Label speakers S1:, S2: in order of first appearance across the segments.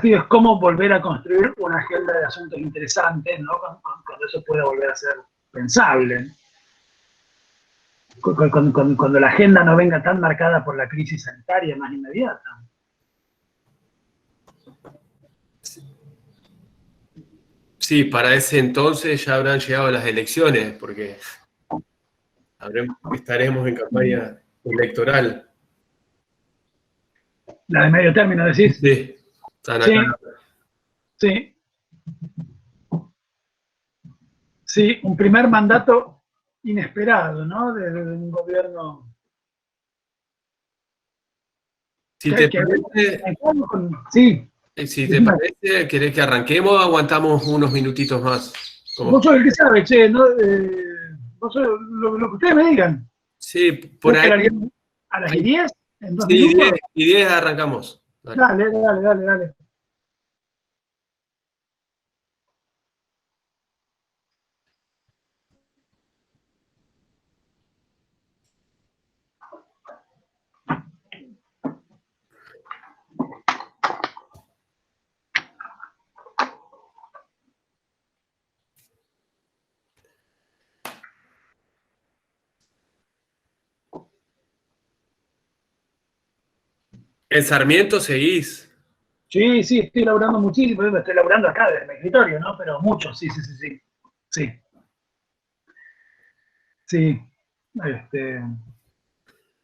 S1: desafío es cómo volver a construir una agenda de asuntos interesantes, ¿no? Cuando eso pueda volver a ser pensable. Cuando la agenda no venga tan marcada por la crisis sanitaria más inmediata.
S2: Sí, para ese entonces ya habrán llegado las elecciones, porque estaremos en campaña electoral.
S1: ¿La de medio término decís?
S2: Sí, están
S1: Sí,
S2: acá.
S1: sí. Sí, un primer mandato inesperado, ¿no? De un gobierno.
S2: Si te parece,
S1: Sí.
S2: si te parece, ¿querés que arranquemos o aguantamos unos minutitos más?
S1: Vos sos el que sabe, che, ¿no? Vos sos lo que ustedes me digan.
S2: Sí, por ahí.
S1: ¿A las 10? ¿En 2
S2: sí,
S1: minutos?
S2: 10 arrancamos.
S1: Dale, dale, dale, dale.
S2: ¿En Sarmiento seguís?
S1: Sí, sí, estoy laburando muchísimo, estoy laburando acá desde mi escritorio, ¿no? Pero mucho, sí, sí, sí, sí. Sí. Sí.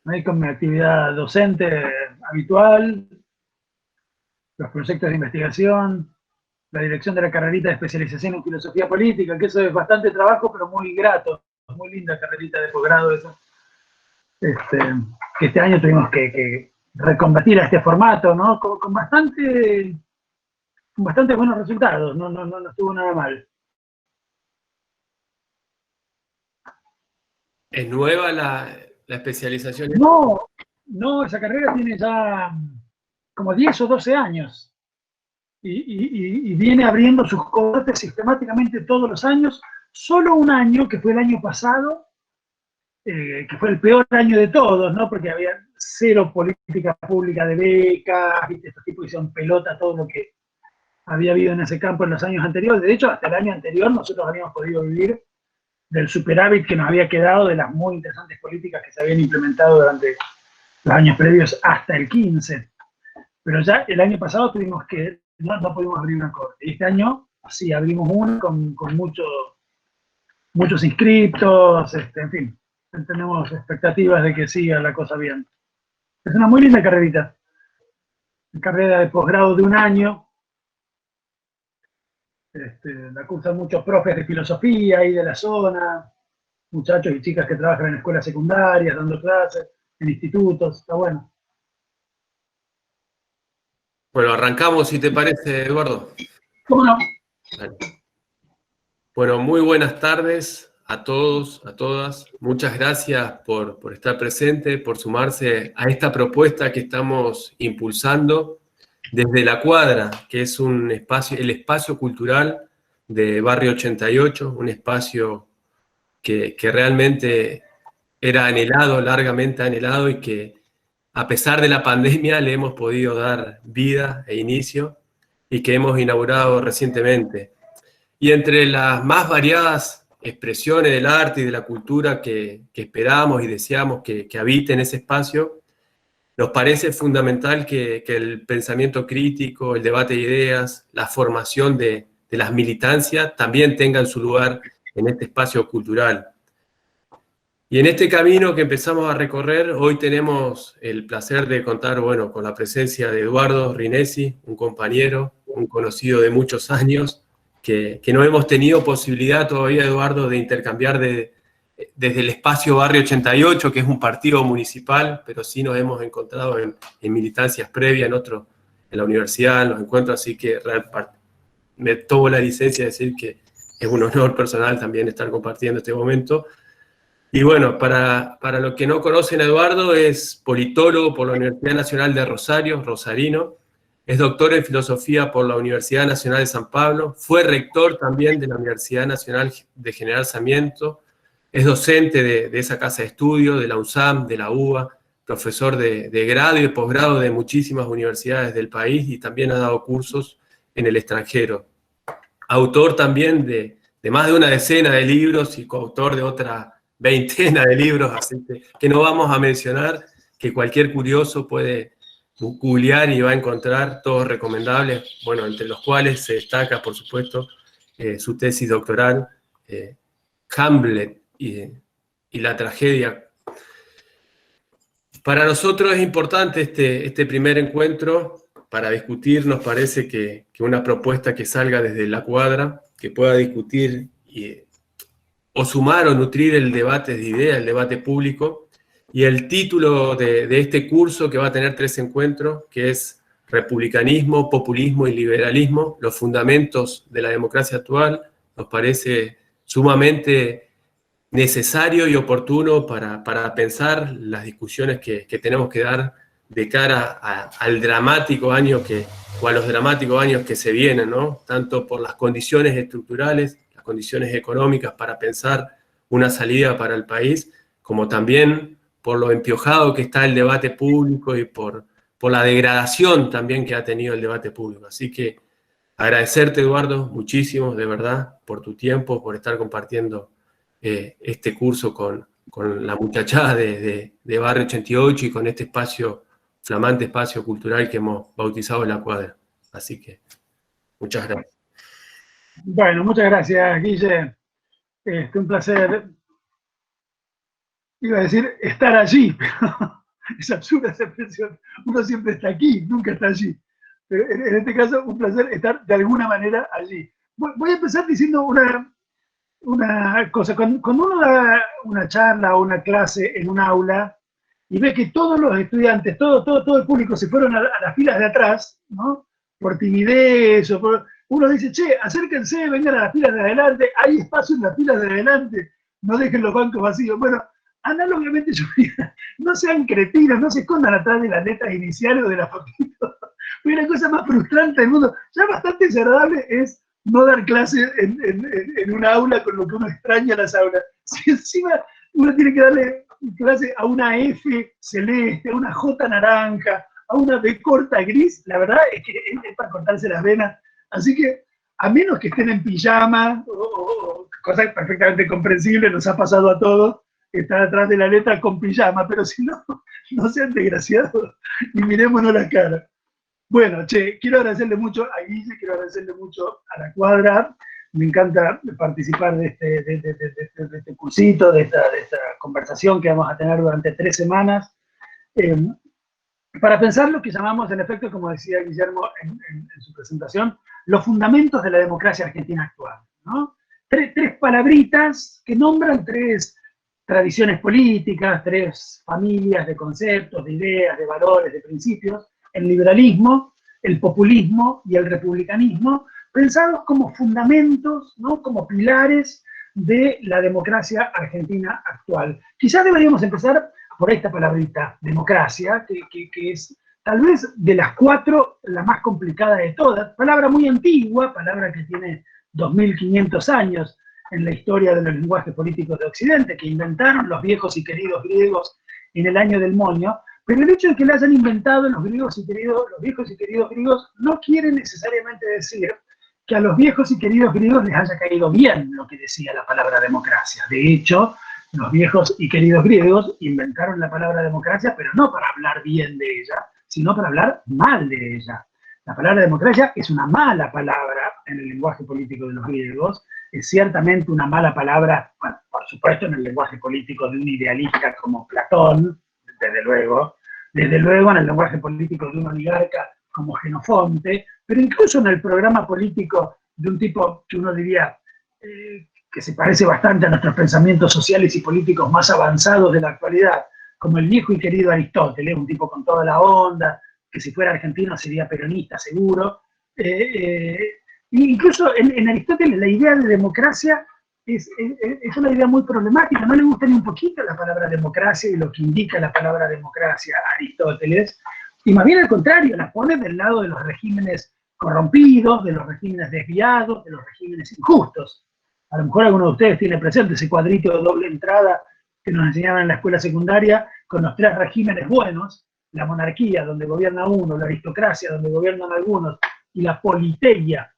S1: Ahí con mi actividad docente habitual, los proyectos de investigación, la dirección de la carrerita de especialización en filosofía política, que eso es bastante trabajo, pero muy grato, muy linda carrerita de posgrado esa. Que este año tuvimos que reconvertir a este formato, ¿no? Con bastante buenos resultados, no estuvo nada mal.
S2: ¿Es nueva la especialización?
S1: No, esa carrera tiene ya como 10 o 12 años y viene abriendo sus cohortes sistemáticamente todos los años. Solo un año, que fue el año pasado, que fue el peor año de todos, ¿no? Porque había cero política pública de becas, ¿viste? Estos tipos hicieron pelota todo lo que había habido en ese campo en los años anteriores. De hecho, hasta el año anterior nosotros habíamos podido vivir del superávit que nos había quedado de las muy interesantes políticas que se habían implementado durante los años previos hasta el 15. Pero ya el año pasado tuvimos que, no pudimos abrir una corte. Y este año sí abrimos una con muchos inscriptos, en fin, tenemos expectativas de que siga la cosa bien. Es una muy linda carrerita. Una carrera de posgrado de un año. La cursan muchos profes de filosofía ahí de la zona, muchachos y chicas que trabajan en escuelas secundarias, dando clases, en institutos, está bueno.
S2: Bueno, arrancamos si te parece, Eduardo.
S1: ¿Cómo no?
S2: Bueno, muy buenas tardes a todos, a todas. Muchas gracias por estar presente, por sumarse a esta propuesta que estamos impulsando desde La Cuadra, que es un espacio, el espacio cultural de Barrio 88, un espacio que realmente era anhelado, largamente anhelado, y que a pesar de la pandemia le hemos podido dar vida e inicio, y que hemos inaugurado recientemente. Y entre las más variadas expresiones del arte y de la cultura que esperamos y deseamos que habiten ese espacio, nos parece fundamental que el pensamiento crítico, el debate de ideas, la formación de las militancias también tengan su lugar en este espacio cultural. Y en este camino que empezamos a recorrer, hoy tenemos el placer de contar, bueno, con la presencia de Eduardo Rinesi, un compañero, un conocido de muchos años, que no hemos tenido posibilidad todavía, Eduardo, de intercambiar desde el espacio Barrio 88, que es un partido municipal, pero sí nos hemos encontrado en militancias previas, en la universidad, en los encuentros, así que me tomo la licencia de decir que es un honor personal también estar compartiendo este momento. Y bueno, para los que no conocen a Eduardo, es politólogo por la Universidad Nacional de Rosario, rosarino, es doctor en filosofía por la Universidad Nacional de San Pablo, fue rector también de la Universidad Nacional de General Sarmiento, es docente de esa casa de estudio, de la UNSAM, de la UBA, profesor de grado y de posgrado de muchísimas universidades del país y también ha dado cursos en el extranjero. Autor también de más de una decena de libros y coautor de otra veintena de libros, así que no vamos a mencionar, que cualquier curioso puede googlear y va a encontrar, todos recomendables, bueno, entre los cuales se destaca, por supuesto, su tesis doctoral, Hamlet y la tragedia. Para nosotros es importante este primer encuentro para discutir. Nos parece que una propuesta que salga desde la cuadra, que pueda discutir o sumar o nutrir el debate de ideas, el debate público. Y el título de este curso, que va a tener 3 encuentros, que es Republicanismo, Populismo y Liberalismo, los fundamentos de la democracia actual, nos parece sumamente necesario y oportuno para pensar las discusiones que tenemos que dar de cara al dramático año o a los dramáticos años que se vienen, ¿no? Tanto por las condiciones estructurales, las condiciones económicas para pensar una salida para el país, como también por lo empiojado que está el debate público y por la degradación también que ha tenido el debate público. Así que agradecerte, Eduardo, muchísimo, de verdad, por tu tiempo, por estar compartiendo este curso con la muchachada de Barrio 88 y con este espacio, flamante espacio cultural que hemos bautizado en la cuadra. Así que, muchas gracias.
S1: Bueno, muchas gracias, Guille. Un placer. Iba a decir estar allí, pero es absurda esa expresión. Uno siempre está aquí, nunca está allí. Pero en este caso, un placer estar de alguna manera allí. Voy a empezar diciendo una cosa. Cuando uno da una charla o una clase en un aula y ve que todos los estudiantes, todo el público se fueron a las filas de atrás, ¿no? Por timidez o uno dice, che, acérquense, vengan a las filas de adelante, hay espacio en las filas de adelante, no dejen los bancos vacíos. Bueno, análogamente yo diría, no sean cretinos, no se escondan atrás de las letras iniciales o de las fotitos. Fue la cosa más frustrante del mundo. Ya bastante desagradable es no dar clase en una aula con lo que uno extraña las aulas. Si encima uno tiene que darle clase a una F celeste, a una J naranja, a una B corta gris, la verdad es que es para cortarse las venas. Así que, a menos que estén en pijama, o cosa perfectamente comprensible, nos ha pasado a todos, estar atrás de la letra con pijama, pero si no, no sean desgraciados y mirémonos la cara. Bueno, che, quiero agradecerle mucho a Guille, quiero agradecerle mucho a la cuadra. Me encanta participar de este cursito, de esta conversación que vamos a tener durante 3 semanas, para pensar lo que llamamos, en efecto, como decía Guillermo en su presentación, los fundamentos de la democracia argentina actual, ¿no? Tres palabritas que nombran 3 tradiciones políticas, 3 familias de conceptos, de ideas, de valores, de principios: el liberalismo, el populismo y el republicanismo, pensados como fundamentos, ¿no? Como pilares de la democracia argentina actual. Quizás deberíamos empezar por esta palabrita, democracia, que es tal vez de las 4 la más complicada de todas. Palabra muy antigua, palabra que tiene 2500 años en la historia de los lenguajes políticos de Occidente, que inventaron los viejos y queridos griegos en el año del moño. Pero el hecho de que la hayan inventado los viejos y queridos griegos no quiere necesariamente decir que a los viejos y queridos griegos les haya caído bien lo que decía la palabra democracia. De hecho, los viejos y queridos griegos inventaron la palabra democracia, pero no para hablar bien de ella, sino para hablar mal de ella. La palabra democracia es una mala palabra en el lenguaje político de los griegos, es ciertamente una mala palabra, bueno, por supuesto, en el lenguaje político de un idealista como Platón, desde luego en el lenguaje político de un oligarca como Jenofonte, pero incluso en el programa político de un tipo que uno diría que se parece bastante a nuestros pensamientos sociales y políticos más avanzados de la actualidad, como el viejo y querido Aristóteles, un tipo con toda la onda, que si fuera argentino sería peronista seguro. Incluso en Aristóteles la idea de democracia es una idea muy problemática, no le gusta ni un poquito la palabra democracia y lo que indica la palabra democracia a Aristóteles, y más bien al contrario, la pone del lado de los regímenes corrompidos, de los regímenes desviados, de los regímenes injustos. A lo mejor alguno de ustedes tiene presente ese cuadrito de doble entrada que nos enseñaban en la escuela secundaria con los 3 regímenes buenos: la monarquía, donde gobierna uno; la aristocracia, donde gobiernan algunos; y la politeia,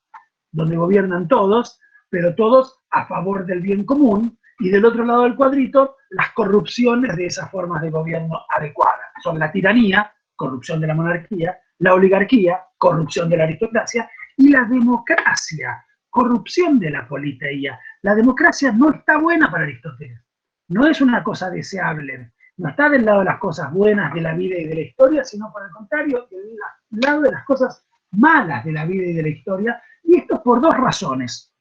S1: donde gobiernan todos, pero todos a favor del bien común. Y del otro lado del cuadrito, las corrupciones de esas formas de gobierno adecuadas. Son la tiranía, corrupción de la monarquía; la oligarquía, corrupción de la aristocracia; y la democracia, corrupción de la politeia. La democracia no está buena para Aristóteles. No es una cosa deseable. No está del lado de las cosas buenas de la vida y de la historia, sino por el contrario, del lado de las cosas malas de la vida y de la historia. Y esto por 2 razones.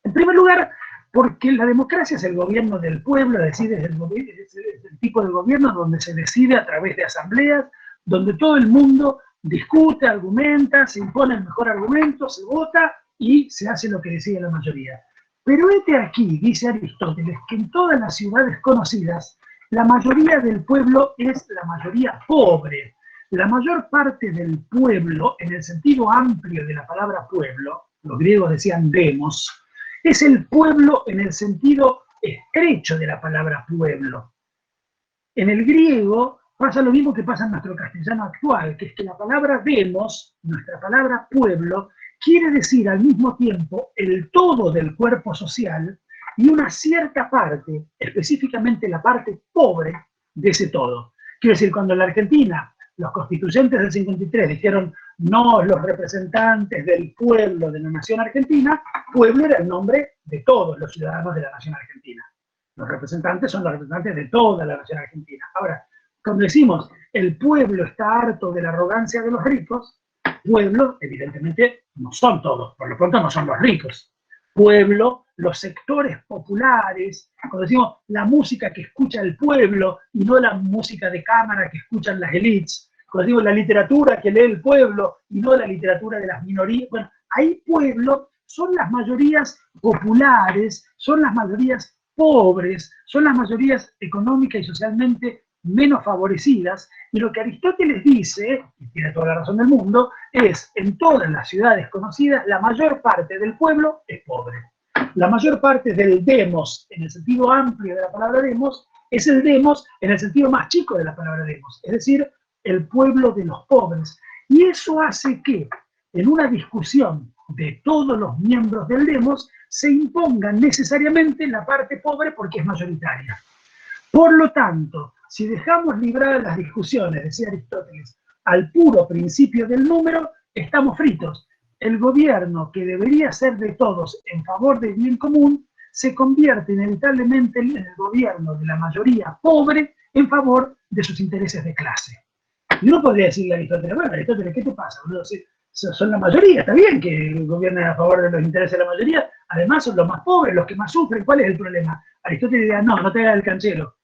S1: En primer lugar, porque la democracia es el gobierno del pueblo, es decir, es el tipo de gobierno donde se decide a través de asambleas, donde todo el mundo discute, argumenta, se impone el mejor argumento, se vota y se hace lo que decide la mayoría. Pero aquí, dice Aristóteles, que en todas las ciudades conocidas, la mayoría del pueblo es la mayoría pobre. La mayor parte del pueblo, en el sentido amplio de la palabra pueblo, los griegos decían demos, es el pueblo en el sentido estrecho de la palabra pueblo. En el griego pasa lo mismo que pasa en nuestro castellano actual, que es que la palabra demos, nuestra palabra pueblo, quiere decir al mismo tiempo el todo del cuerpo social y una cierta parte, específicamente la parte pobre de ese todo. Quiero decir, cuando en la Argentina los constituyentes del 53 dijeron no los representantes del pueblo de la nación argentina, pueblo era el nombre de todos los ciudadanos de la nación argentina. Los representantes son los representantes de toda la nación argentina. Ahora, cuando decimos el pueblo está harto de la arrogancia de los ricos, pueblo, evidentemente, no son todos, por lo pronto no son los ricos. Pueblo, los sectores populares, cuando decimos la música que escucha el pueblo y no la música de cámara que escuchan las élites, cuando decimos la literatura que lee el pueblo y no la literatura de las minorías, bueno, ahí pueblo son las mayorías populares, son las mayorías pobres, son las mayorías económicas y socialmente menos favorecidas, y lo que Aristóteles dice, y tiene toda la razón del mundo, es en todas las ciudades conocidas, la mayor parte del pueblo es pobre. La mayor parte del demos, en el sentido amplio de la palabra demos, es el demos en el sentido más chico de la palabra demos, es decir, el pueblo de los pobres. Y eso hace que, en una discusión de todos los miembros del demos, se imponga necesariamente la parte pobre porque es mayoritaria. Por lo tanto, si dejamos libradas las discusiones, decía Aristóteles, al puro principio del número, estamos fritos. El gobierno, que debería ser de todos en favor del bien común, se convierte inevitablemente en el gobierno de la mayoría pobre en favor de sus intereses de clase. Y uno podría decirle a Aristóteles, bueno, Aristóteles, ¿qué te pasa? Son la mayoría, está bien que gobiernen a favor de los intereses de la mayoría, además son los más pobres, los que más sufren, ¿cuál es el problema? Aristóteles diría, no te hagas el canchero.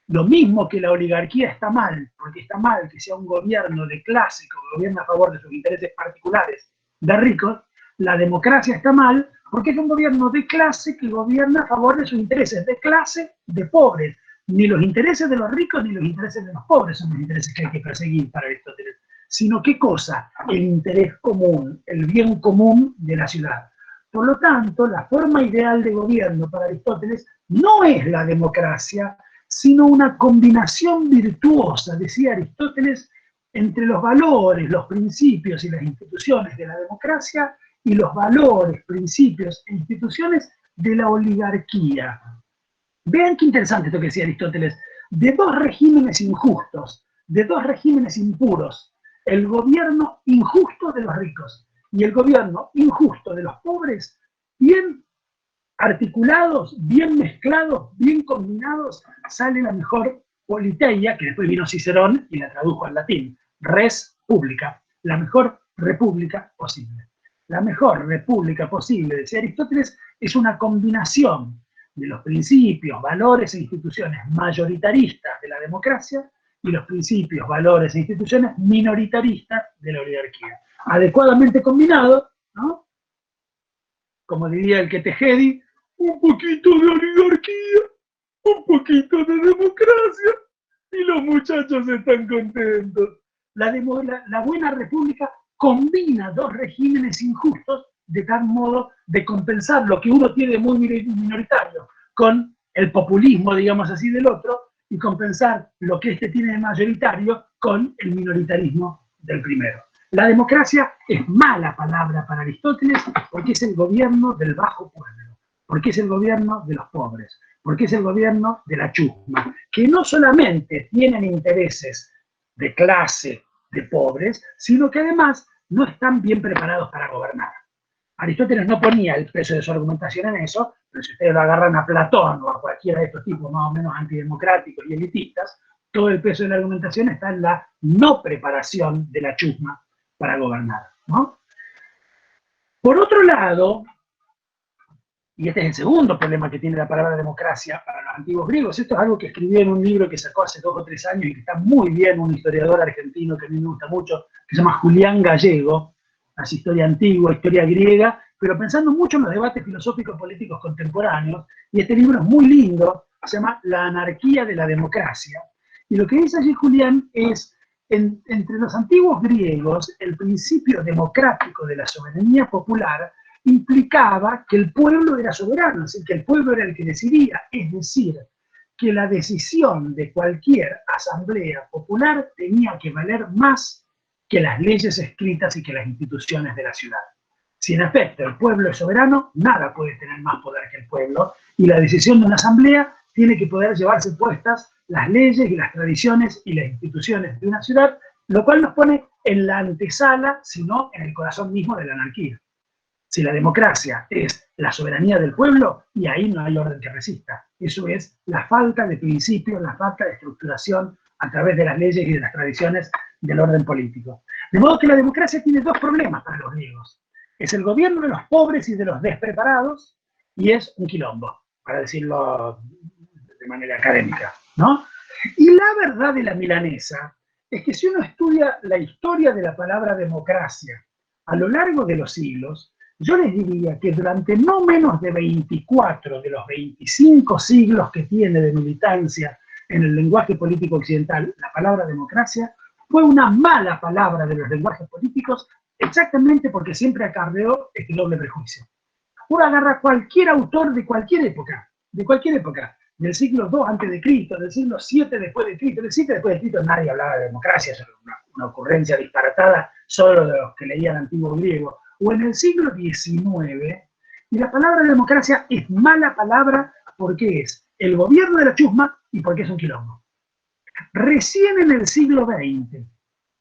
S1: Lo mismo que la oligarquía está mal, porque está mal que sea un gobierno de clase que gobierna a favor de sus intereses particulares de ricos, la democracia está mal porque es un gobierno de clase que gobierna a favor de sus intereses de clase de pobres. Ni los intereses de los ricos ni los intereses de los pobres son los intereses que hay que perseguir para Aristóteles, sino ¿qué cosa? El interés común, el bien común de la ciudad. Por lo tanto, la forma ideal de gobierno para Aristóteles no es la democracia, sino una combinación virtuosa, decía Aristóteles, entre los valores, los principios y las instituciones de la democracia y los valores, principios e instituciones de la oligarquía. Vean qué interesante esto que decía Aristóteles, de 2 regímenes injustos, de 2 regímenes impuros, el gobierno injusto de los ricos y el gobierno injusto de los pobres, bien articulados, bien mezclados, bien combinados, sale la mejor politeia, que después vino Cicerón y la tradujo al latín, res publica, la mejor república posible. La mejor república posible, decía Aristóteles, es una combinación de los principios, valores e instituciones mayoritaristas de la democracia y los principios, valores e instituciones minoritaristas de la oligarquía. Adecuadamente combinado, ¿no? Como diría el Quetejedi, un poquito de oligarquía, un poquito de democracia, y los muchachos están contentos. La buena república combina 2 regímenes injustos de tal modo de compensar lo que uno tiene muy minoritario con el populismo, digamos así, del otro y compensar lo que este tiene de mayoritario con el minoritarismo del primero. La democracia es mala palabra para Aristóteles porque es el gobierno del bajo pueblo, porque es el gobierno de los pobres, porque es el gobierno de la chusma, que no solamente tienen intereses de clase, de pobres, sino que además no están bien preparados para gobernar. Aristóteles no ponía el peso de su argumentación en eso, pero si ustedes lo agarran a Platón o a cualquiera de estos tipos más o menos antidemocráticos y elitistas, todo el peso de la argumentación está en la no preparación de la chusma para gobernar, ¿no? Por otro lado, y este es el segundo problema que tiene la palabra democracia para los antiguos griegos, esto es algo que escribí en un libro que sacó hace 2 o 3 años y que está muy bien, un historiador argentino que a mí me gusta mucho, que se llama Julián Gallego, hace historia antigua, historia griega, pero pensando mucho en los debates filosóficos políticos contemporáneos, y este libro es muy lindo, se llama La anarquía de la democracia, y lo que dice allí Julián es, entre los antiguos griegos, el principio democrático de la soberanía popular implicaba que el pueblo era soberano, es decir, que el pueblo era el que decidía, es decir, que la decisión de cualquier asamblea popular tenía que valer más que las leyes escritas y que las instituciones de la ciudad. Si en efecto el pueblo es soberano, nada puede tener más poder que el pueblo, y la decisión de una asamblea tiene que poder llevarse puestas las leyes y las tradiciones y las instituciones de una ciudad, lo cual nos pone en la antesala, sino en el corazón mismo de la anarquía. Si la democracia es la soberanía del pueblo, y ahí no hay orden que resista. Eso es la falta de principios, la falta de estructuración a través de las leyes y de las tradiciones del orden político. De modo que la democracia tiene 2 problemas para los griegos. Es el gobierno de los pobres y de los despreparados, y es un quilombo, para decirlo de manera académica, ¿no? Y la verdad de la milanesa es que si uno estudia la historia de la palabra democracia a lo largo de los siglos, yo les diría que durante no menos de 24 de los 25 siglos que tiene de militancia en el lenguaje político occidental, la palabra democracia fue una mala palabra de los lenguajes políticos exactamente porque siempre acarreó este doble prejuicio. Uno agarra cualquier autor de cualquier época, del siglo II antes de Cristo, del siglo VII después de Cristo, del 7 después de Cristo nadie hablaba de democracia, eso era una ocurrencia disparatada solo de los que leían antiguo griego, o en el siglo XIX, y la palabra democracia es mala palabra porque es el gobierno de la chusma y porque es un quilombo. Recién en el siglo XX,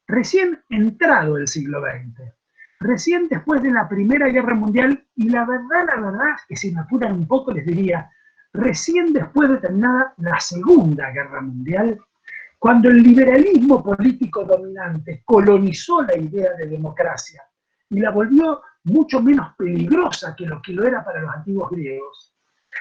S1: recién entrado el siglo XX, recién después de la Primera Guerra Mundial, y la verdad, que si me apuran un poco les diría, recién después de terminada la Segunda Guerra Mundial, cuando el liberalismo político dominante colonizó la idea de democracia y la volvió mucho menos peligrosa que lo era para los antiguos griegos,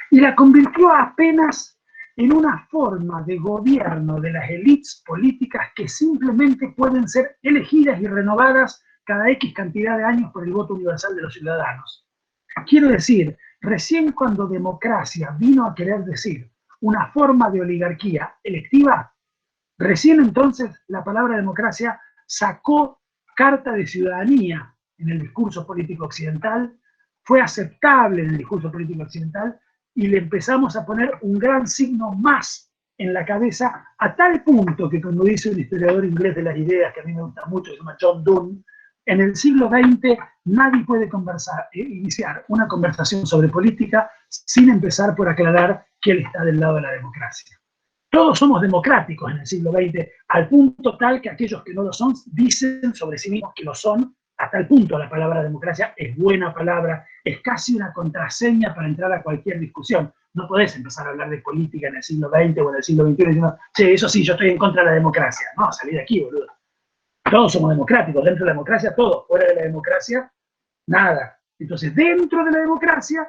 S1: y la convirtió apenas en una forma de gobierno de las élites políticas que simplemente pueden ser elegidas y renovadas cada X cantidad de años por el voto universal de los ciudadanos. Quiero decir, recién cuando democracia vino a querer decir una forma de oligarquía electiva, recién entonces la palabra democracia sacó carta de ciudadanía en el discurso político occidental, fue aceptable en el discurso político occidental, y le empezamos a poner un gran signo más en la cabeza, a tal punto que, como dice un historiador inglés de las ideas, que a mí me gusta mucho, se llama John Donne, en el siglo XX nadie puede iniciar una conversación sobre política sin empezar por aclarar que él está del lado de la democracia. Todos somos democráticos en el siglo XX, al punto tal que aquellos que no lo son dicen sobre sí mismos que lo son. A tal punto la palabra democracia es buena palabra, es casi una contraseña para entrar a cualquier discusión. No podés empezar a hablar de política en el siglo XX o en el siglo XXI diciendo, che, eso sí, yo estoy en contra de la democracia. No, salí de aquí, boludo. Todos somos democráticos, dentro de la democracia todo, fuera de la democracia, nada. Entonces, dentro de la democracia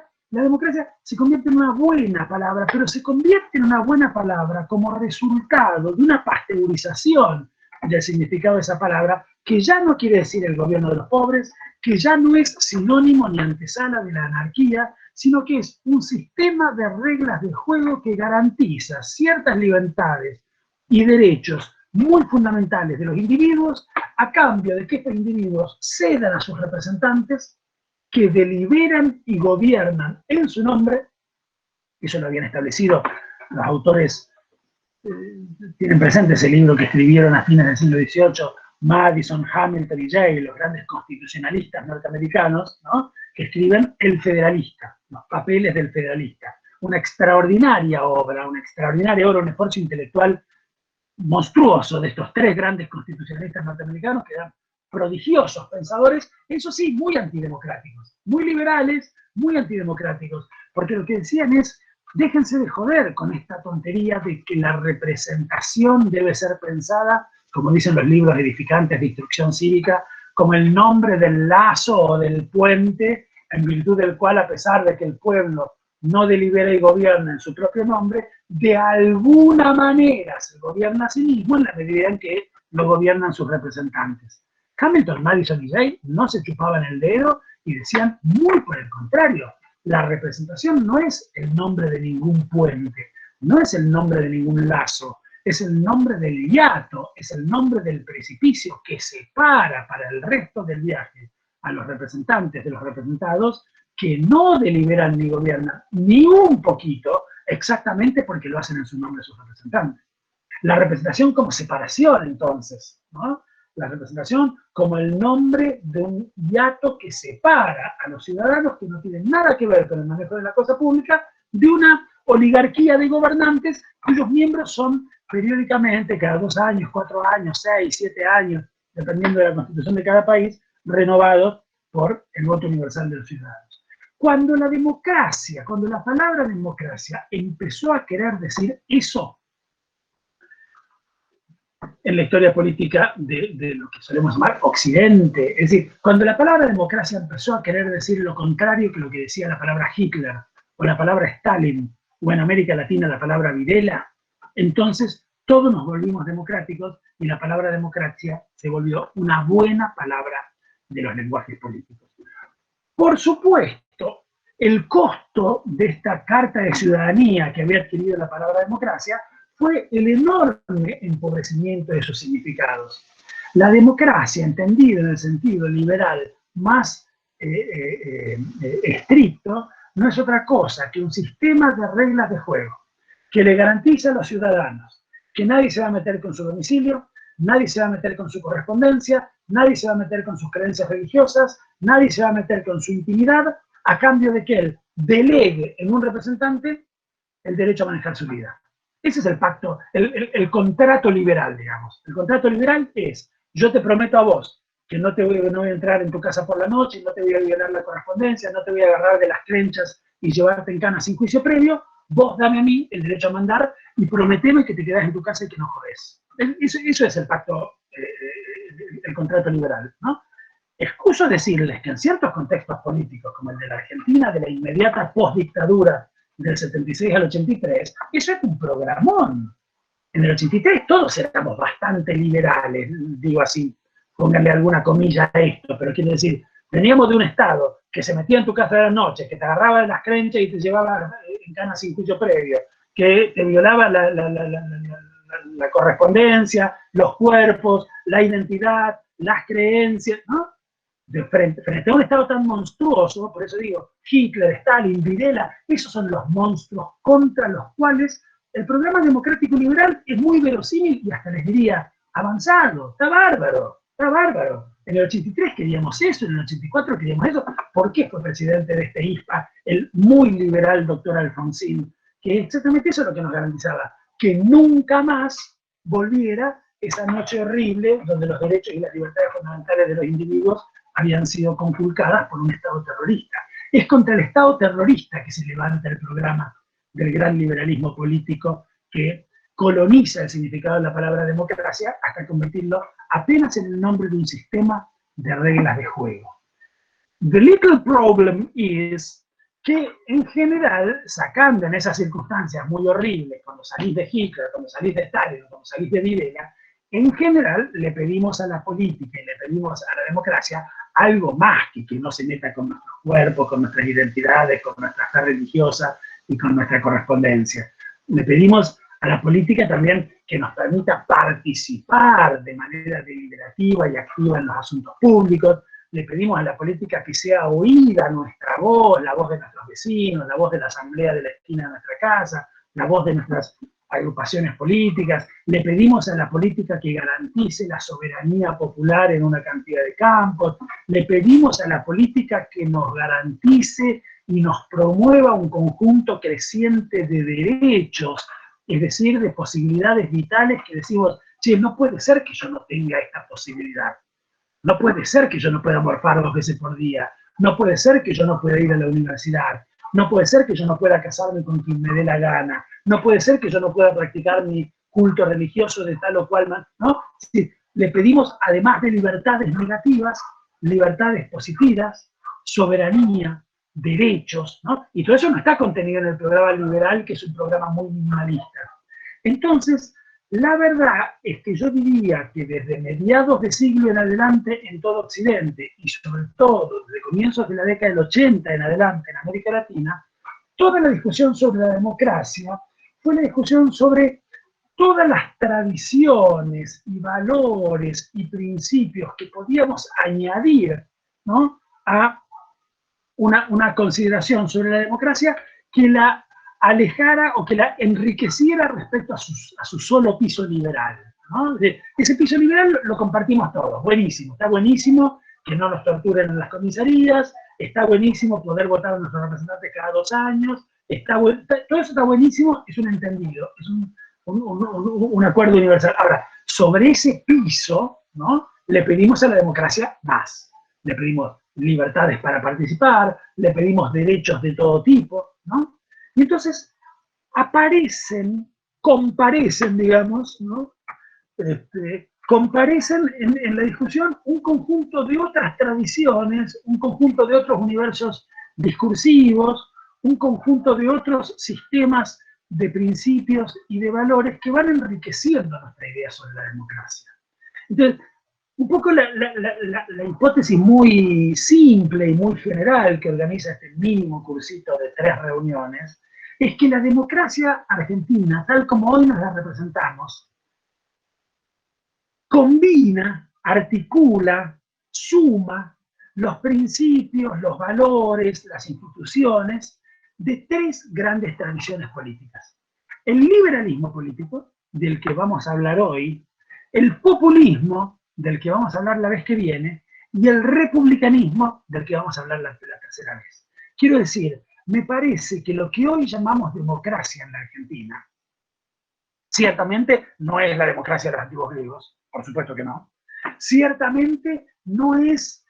S1: se convierte en una buena palabra, pero se convierte en una buena palabra como resultado de una pasteurización del significado de esa palabra, que ya no quiere decir el gobierno de los pobres, que ya no es sinónimo ni antesala de la anarquía, sino que es un sistema de reglas de juego que garantiza ciertas libertades y derechos muy fundamentales de los individuos, a cambio de que estos individuos cedan a sus representantes, que deliberan y gobiernan en su nombre, Eso lo habían establecido los autores, tienen presente ese libro que escribieron a fines del siglo XVIII, Madison, Hamilton y Jay, los grandes constitucionalistas norteamericanos, ¿no?, que escriben El Federalista, los papeles del federalista. Una extraordinaria obra, un esfuerzo intelectual monstruoso de estos tres grandes constitucionalistas norteamericanos, que eran prodigiosos pensadores, eso sí, muy antidemocráticos, muy liberales, muy antidemocráticos, porque lo que decían es: déjense de joder con esta tontería de que la representación debe ser pensada, como dicen los libros edificantes de instrucción cívica, como el nombre del lazo o del puente, en virtud del cual, a pesar de que el pueblo no delibera y gobierna en su propio nombre, de alguna manera se gobierna a sí mismo en la medida en que lo gobiernan sus representantes. Hamilton, Madison y Jay no se chupaban el dedo y decían muy por el contrario: la representación no es el nombre de ningún puente, no es el nombre de ningún lazo, es el nombre del hiato, es el nombre del precipicio que separa para el resto del viaje a los representantes de los representados, que no deliberan ni gobiernan ni un poquito, exactamente porque lo hacen en su nombre sus representantes. La representación como separación, entonces, ¿no? La representación como el nombre de un hiato que separa a los ciudadanos que no tienen nada que ver con el manejo de la cosa pública de una oligarquía de gobernantes cuyos miembros son periódicamente, cada 2 años, 4 años, 6, 7 años, dependiendo de la constitución de cada país, renovados por el voto universal de los ciudadanos. Cuando la democracia, cuando la palabra democracia empezó a querer decir eso, en la historia política de lo que solemos llamar Occidente, es decir, cuando la palabra democracia empezó a querer decir lo contrario que lo que decía la palabra Hitler, o la palabra Stalin, o en América Latina la palabra Videla, entonces todos nos volvimos democráticos y la palabra democracia se volvió una buena palabra de los lenguajes políticos. Por supuesto, el costo de esta carta de ciudadanía que había adquirido la palabra democracia fue el enorme empobrecimiento de sus significados. La democracia, entendida en el sentido liberal más estricto, no es otra cosa que un sistema de reglas de juego que le garantiza a los ciudadanos que nadie se va a meter con su domicilio, nadie se va a meter con su correspondencia, nadie se va a meter con sus creencias religiosas, nadie se va a meter con su intimidad, a cambio de que él delegue en un representante el derecho a manejar su vida. Ese es el pacto, el contrato liberal, digamos. El contrato liberal es: yo te prometo a vos que no voy a entrar en tu casa por la noche, no te voy a violar la correspondencia, no te voy a agarrar de las clenchas y llevarte en cana sin juicio previo, vos dame a mí el derecho a mandar y prometeme que te quedás en tu casa y que no jodés. Eso es el pacto, el contrato liberal, ¿no? Excuso decirles que en ciertos contextos políticos, como el de la Argentina, de la inmediata postdictadura del 76 al 83, eso es un programón. En el 83 todos éramos bastante liberales, digo así, pónganle alguna comilla a esto, pero quiero decir, veníamos de un Estado que se metía en tu casa de la noche, que te agarraba de las creencias y te llevaba en cana sin juicio previo, que te violaba la correspondencia, los cuerpos, la identidad, las creencias, ¿no? Frente a un Estado tan monstruoso, por eso digo, Hitler, Stalin, Videla, esos son los monstruos contra los cuales el programa democrático liberal es muy verosímil y hasta les diría avanzado. Está bárbaro, está bárbaro. En el 83 queríamos eso, en el 84 queríamos eso. ¿Por qué fue presidente de este ISPA el muy liberal doctor Alfonsín? Que exactamente eso es lo que nos garantizaba, que nunca más volviera esa noche horrible donde los derechos y las libertades fundamentales de los individuos habían sido conculcadas por un Estado terrorista. Es contra el Estado terrorista que se levanta el programa del gran liberalismo político que coloniza el significado de la palabra democracia hasta convertirlo apenas en el nombre de un sistema de reglas de juego. The little problem is que en general, sacando en esas circunstancias muy horribles, cuando salís de Hitler, cuando salís de Stalin, cuando salís de Videla, en general le pedimos a la política y le pedimos a la democracia algo más que no se meta con nuestros cuerpos, con nuestras identidades, con nuestra fe religiosa y con nuestra correspondencia. Le pedimos a la política también que nos permita participar de manera deliberativa y activa en los asuntos públicos. le pedimos a la política que sea oída nuestra voz, la voz de nuestros vecinos, la voz de la asamblea de la esquina de nuestra casa, la voz de nuestras agrupaciones políticas, le pedimos a la política que garantice la soberanía popular en una cantidad de campos, le pedimos a la política que nos garantice y nos promueva un conjunto creciente de derechos, es decir, de posibilidades vitales que decimos, che, no puede ser que yo no tenga esta posibilidad, no puede ser que yo no pueda morfar 2 veces por día, no puede ser que yo no pueda ir a la universidad, no puede ser que yo no pueda casarme con quien me dé la gana, no puede ser que yo no pueda practicar mi culto religioso de tal o cual, ¿no? Sí, le pedimos, además de libertades negativas, libertades positivas, soberanía, derechos, ¿no? Y todo eso no está contenido en el programa liberal, que es un programa muy minimalista. Entonces, la verdad es que yo diría que desde mediados de siglo en adelante en todo Occidente, y sobre todo desde comienzos de la década del 80 en adelante en América Latina, toda la discusión sobre la democracia fue la discusión sobre todas las tradiciones y valores y principios que podíamos añadir, ¿no?, a una consideración sobre la democracia que la alejara o que la enriqueciera respecto a su solo piso liberal, ¿no? Ese piso liberal lo compartimos todos, buenísimo, está buenísimo que no nos torturen en las comisarías, está buenísimo poder votar a nuestros representantes cada 2 años, todo eso está buenísimo, es un entendido, es un acuerdo universal. Ahora, sobre ese piso, ¿no?, le pedimos a la democracia más, le pedimos libertades para participar, le pedimos derechos de todo tipo, ¿no? Y entonces comparecen, digamos, ¿no?, comparecen en la discusión un conjunto de otras tradiciones, un conjunto de otros universos discursivos, un conjunto de otros sistemas de principios y de valores que van enriqueciendo nuestra idea sobre la democracia. Entonces, un poco la hipótesis muy simple y muy general que organiza este mínimo cursito de 3 reuniones es que la democracia argentina, tal como hoy nos la representamos, combina, articula, suma los principios, los valores, las instituciones de 3 grandes tradiciones políticas. El liberalismo político, del que vamos a hablar hoy, el populismo, del que vamos a hablar la vez que viene, y el republicanismo, del que vamos a hablar la tercera vez. Quiero decir, me parece que lo que hoy llamamos democracia en la Argentina, ciertamente no es la democracia de los antiguos griegos, por supuesto que no. Ciertamente no es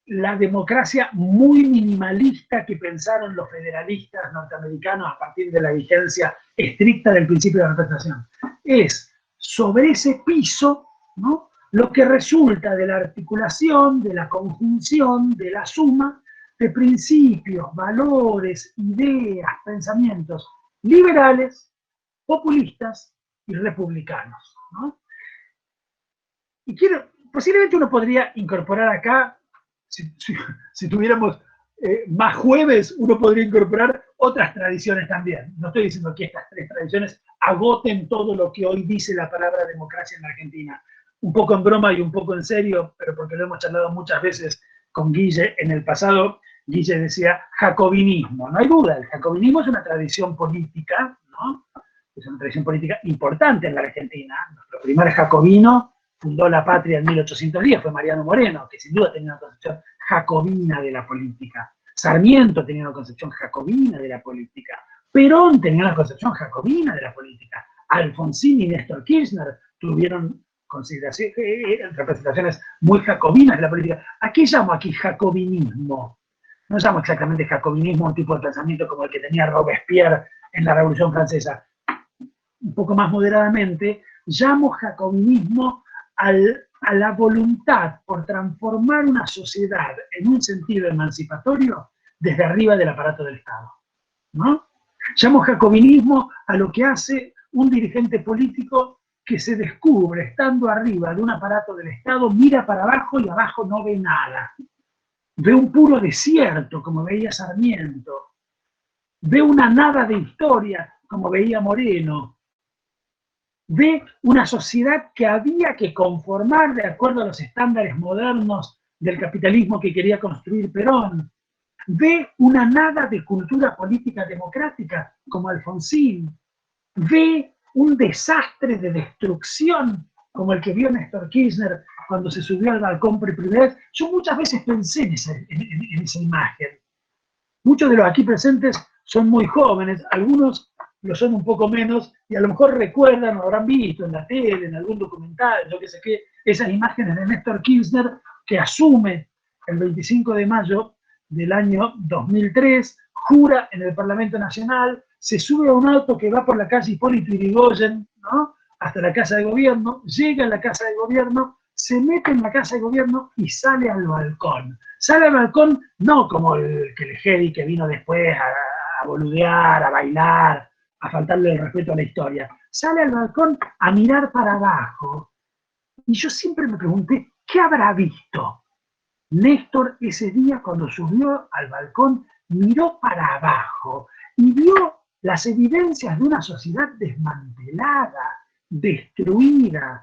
S1: la democracia muy minimalista que pensaron los federalistas norteamericanos a partir de la vigencia estricta del principio de representación. Es sobre ese piso, ¿no?, lo que resulta de la articulación, de la conjunción, de la suma de principios, valores, ideas, pensamientos liberales, populistas y republicanos, ¿no? Y posiblemente uno podría incorporar acá, si tuviéramos más jueves, uno podría incorporar otras tradiciones también. No estoy diciendo que estas 3 tradiciones agoten todo lo que hoy dice la palabra democracia en la Argentina. Un poco en broma y un poco en serio, pero porque lo hemos charlado muchas veces con Guille en el pasado. Guille decía jacobinismo. No hay duda, el jacobinismo es una tradición política, ¿no?, es una tradición política importante en la Argentina. Nuestro primer jacobino fundó la patria en 1810, fue Mariano Moreno, que sin duda tenía una concepción jacobina de la política. Sarmiento tenía una concepción jacobina de la política. Perón tenía una concepción jacobina de la política. Alfonsín y Néstor Kirchner tuvieron representaciones muy jacobinas de la política. ¿A qué llamo aquí jacobinismo? No llamo exactamente jacobinismo un tipo de pensamiento como el que tenía Robespierre en la Revolución Francesa. Un poco más moderadamente, llamo jacobinismo a la voluntad por transformar una sociedad en un sentido emancipatorio desde arriba del aparato del Estado, ¿no? Llamo jacobinismo a lo que hace un dirigente político que se descubre estando arriba de un aparato del Estado, mira para abajo y abajo no ve nada. Ve un puro desierto, como veía Sarmiento. Ve una nada de historia, como veía Moreno. Ve una sociedad que había que conformar de acuerdo a los estándares modernos del capitalismo que quería construir Perón, ve una nada de cultura política democrática como Alfonsín, ve un desastre de destrucción como el que vio Néstor Kirchner cuando se subió al balcón por primera vez. Yo muchas veces pensé en esa imagen. Muchos de los aquí presentes son muy jóvenes, algunos lo son un poco menos, y a lo mejor recuerdan o habrán visto en la tele, en algún documental, yo qué sé qué, esas imágenes de Néstor Kirchner que asume el 25 de mayo del año 2003, jura en el Parlamento Nacional, se sube a un auto que va por la calle Hipólito Yrigoyen, ¿no?, hasta la Casa de Gobierno, llega a la Casa de Gobierno, se mete en la Casa de Gobierno y sale al balcón. Sale al balcón no como el Kelejeri que vino después a boludear, a bailar, a faltarle el respeto a la historia. Sale al balcón a mirar para abajo. Y yo siempre me pregunté, ¿qué habrá visto Néstor ese día cuando subió al balcón? Miró para abajo y vio las evidencias de una sociedad desmantelada, destruida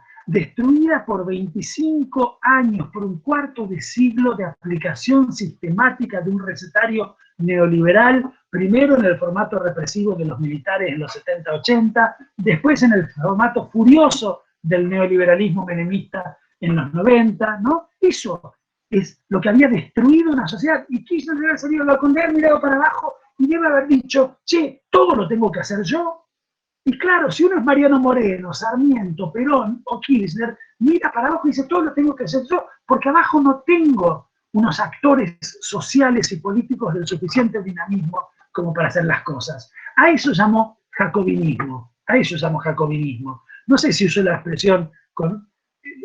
S1: por 25 años, por un cuarto de siglo de aplicación sistemática de un recetario neoliberal, primero en el formato represivo de los militares en los 70-80, después en el formato furioso del neoliberalismo menemista en los 90, ¿no? Eso es lo que había destruido una sociedad. Y Kirchner debe haber salido al balcón, de haber mirado para abajo y debe haber dicho, che, todo lo tengo que hacer yo. Y claro, si uno es Mariano Moreno, Sarmiento, Perón o Kirchner, mira para abajo y dice, todo lo tengo que hacer yo, porque abajo no tengo unos actores sociales y políticos del suficiente dinamismo como para hacer las cosas. A eso llamo jacobinismo, a eso llamo jacobinismo. No sé si uso la expresión con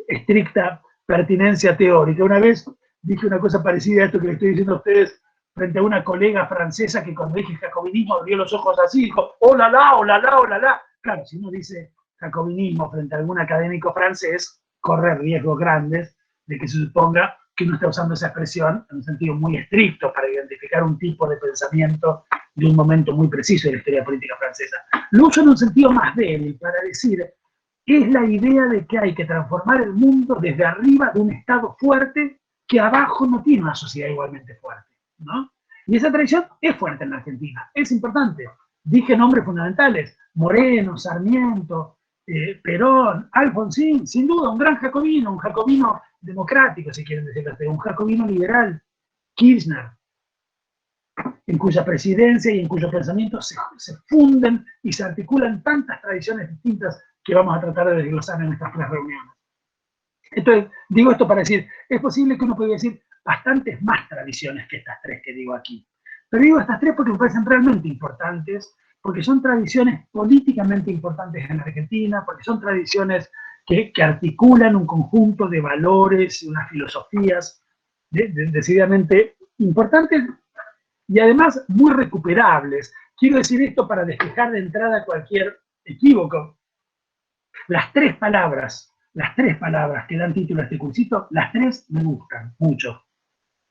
S1: estricta pertinencia teórica. Una vez dije una cosa parecida a esto que le estoy diciendo a ustedes frente a una colega francesa que cuando dije jacobinismo abrió los ojos así, dijo, oh la la, oh la la, oh la la. Claro, si uno dice jacobinismo frente a algún académico francés, corre riesgos grandes de que se suponga que uno está usando esa expresión en un sentido muy estricto para identificar un tipo de pensamiento de un momento muy preciso de la historia política francesa. Lo uso en un sentido más débil para decir, es la idea de que hay que transformar el mundo desde arriba de un Estado fuerte que abajo no tiene una sociedad igualmente fuerte, ¿no? Y esa tradición es fuerte en la Argentina, es importante. Dije nombres fundamentales, Moreno, Sarmiento, Perón, Alfonsín, sin duda, un gran jacobino, un jacobino democrático, si quieren decirlo así, un jacobino liberal, Kirchner, en cuya presidencia y en cuyo pensamiento se funden y se articulan tantas tradiciones distintas que vamos a tratar de desglosar en estas 3 reuniones. Entonces, digo esto para decir, es posible que uno pueda decir bastantes más tradiciones que estas 3 que digo aquí. Pero digo estas 3 porque me parecen realmente importantes, porque son tradiciones políticamente importantes en la Argentina, porque son tradiciones que articulan un conjunto de valores y unas filosofías decididamente importantes y además muy recuperables. Quiero decir esto para despejar de entrada cualquier equívoco. Las 3 palabras que dan título a este cursito, las 3 me gustan mucho.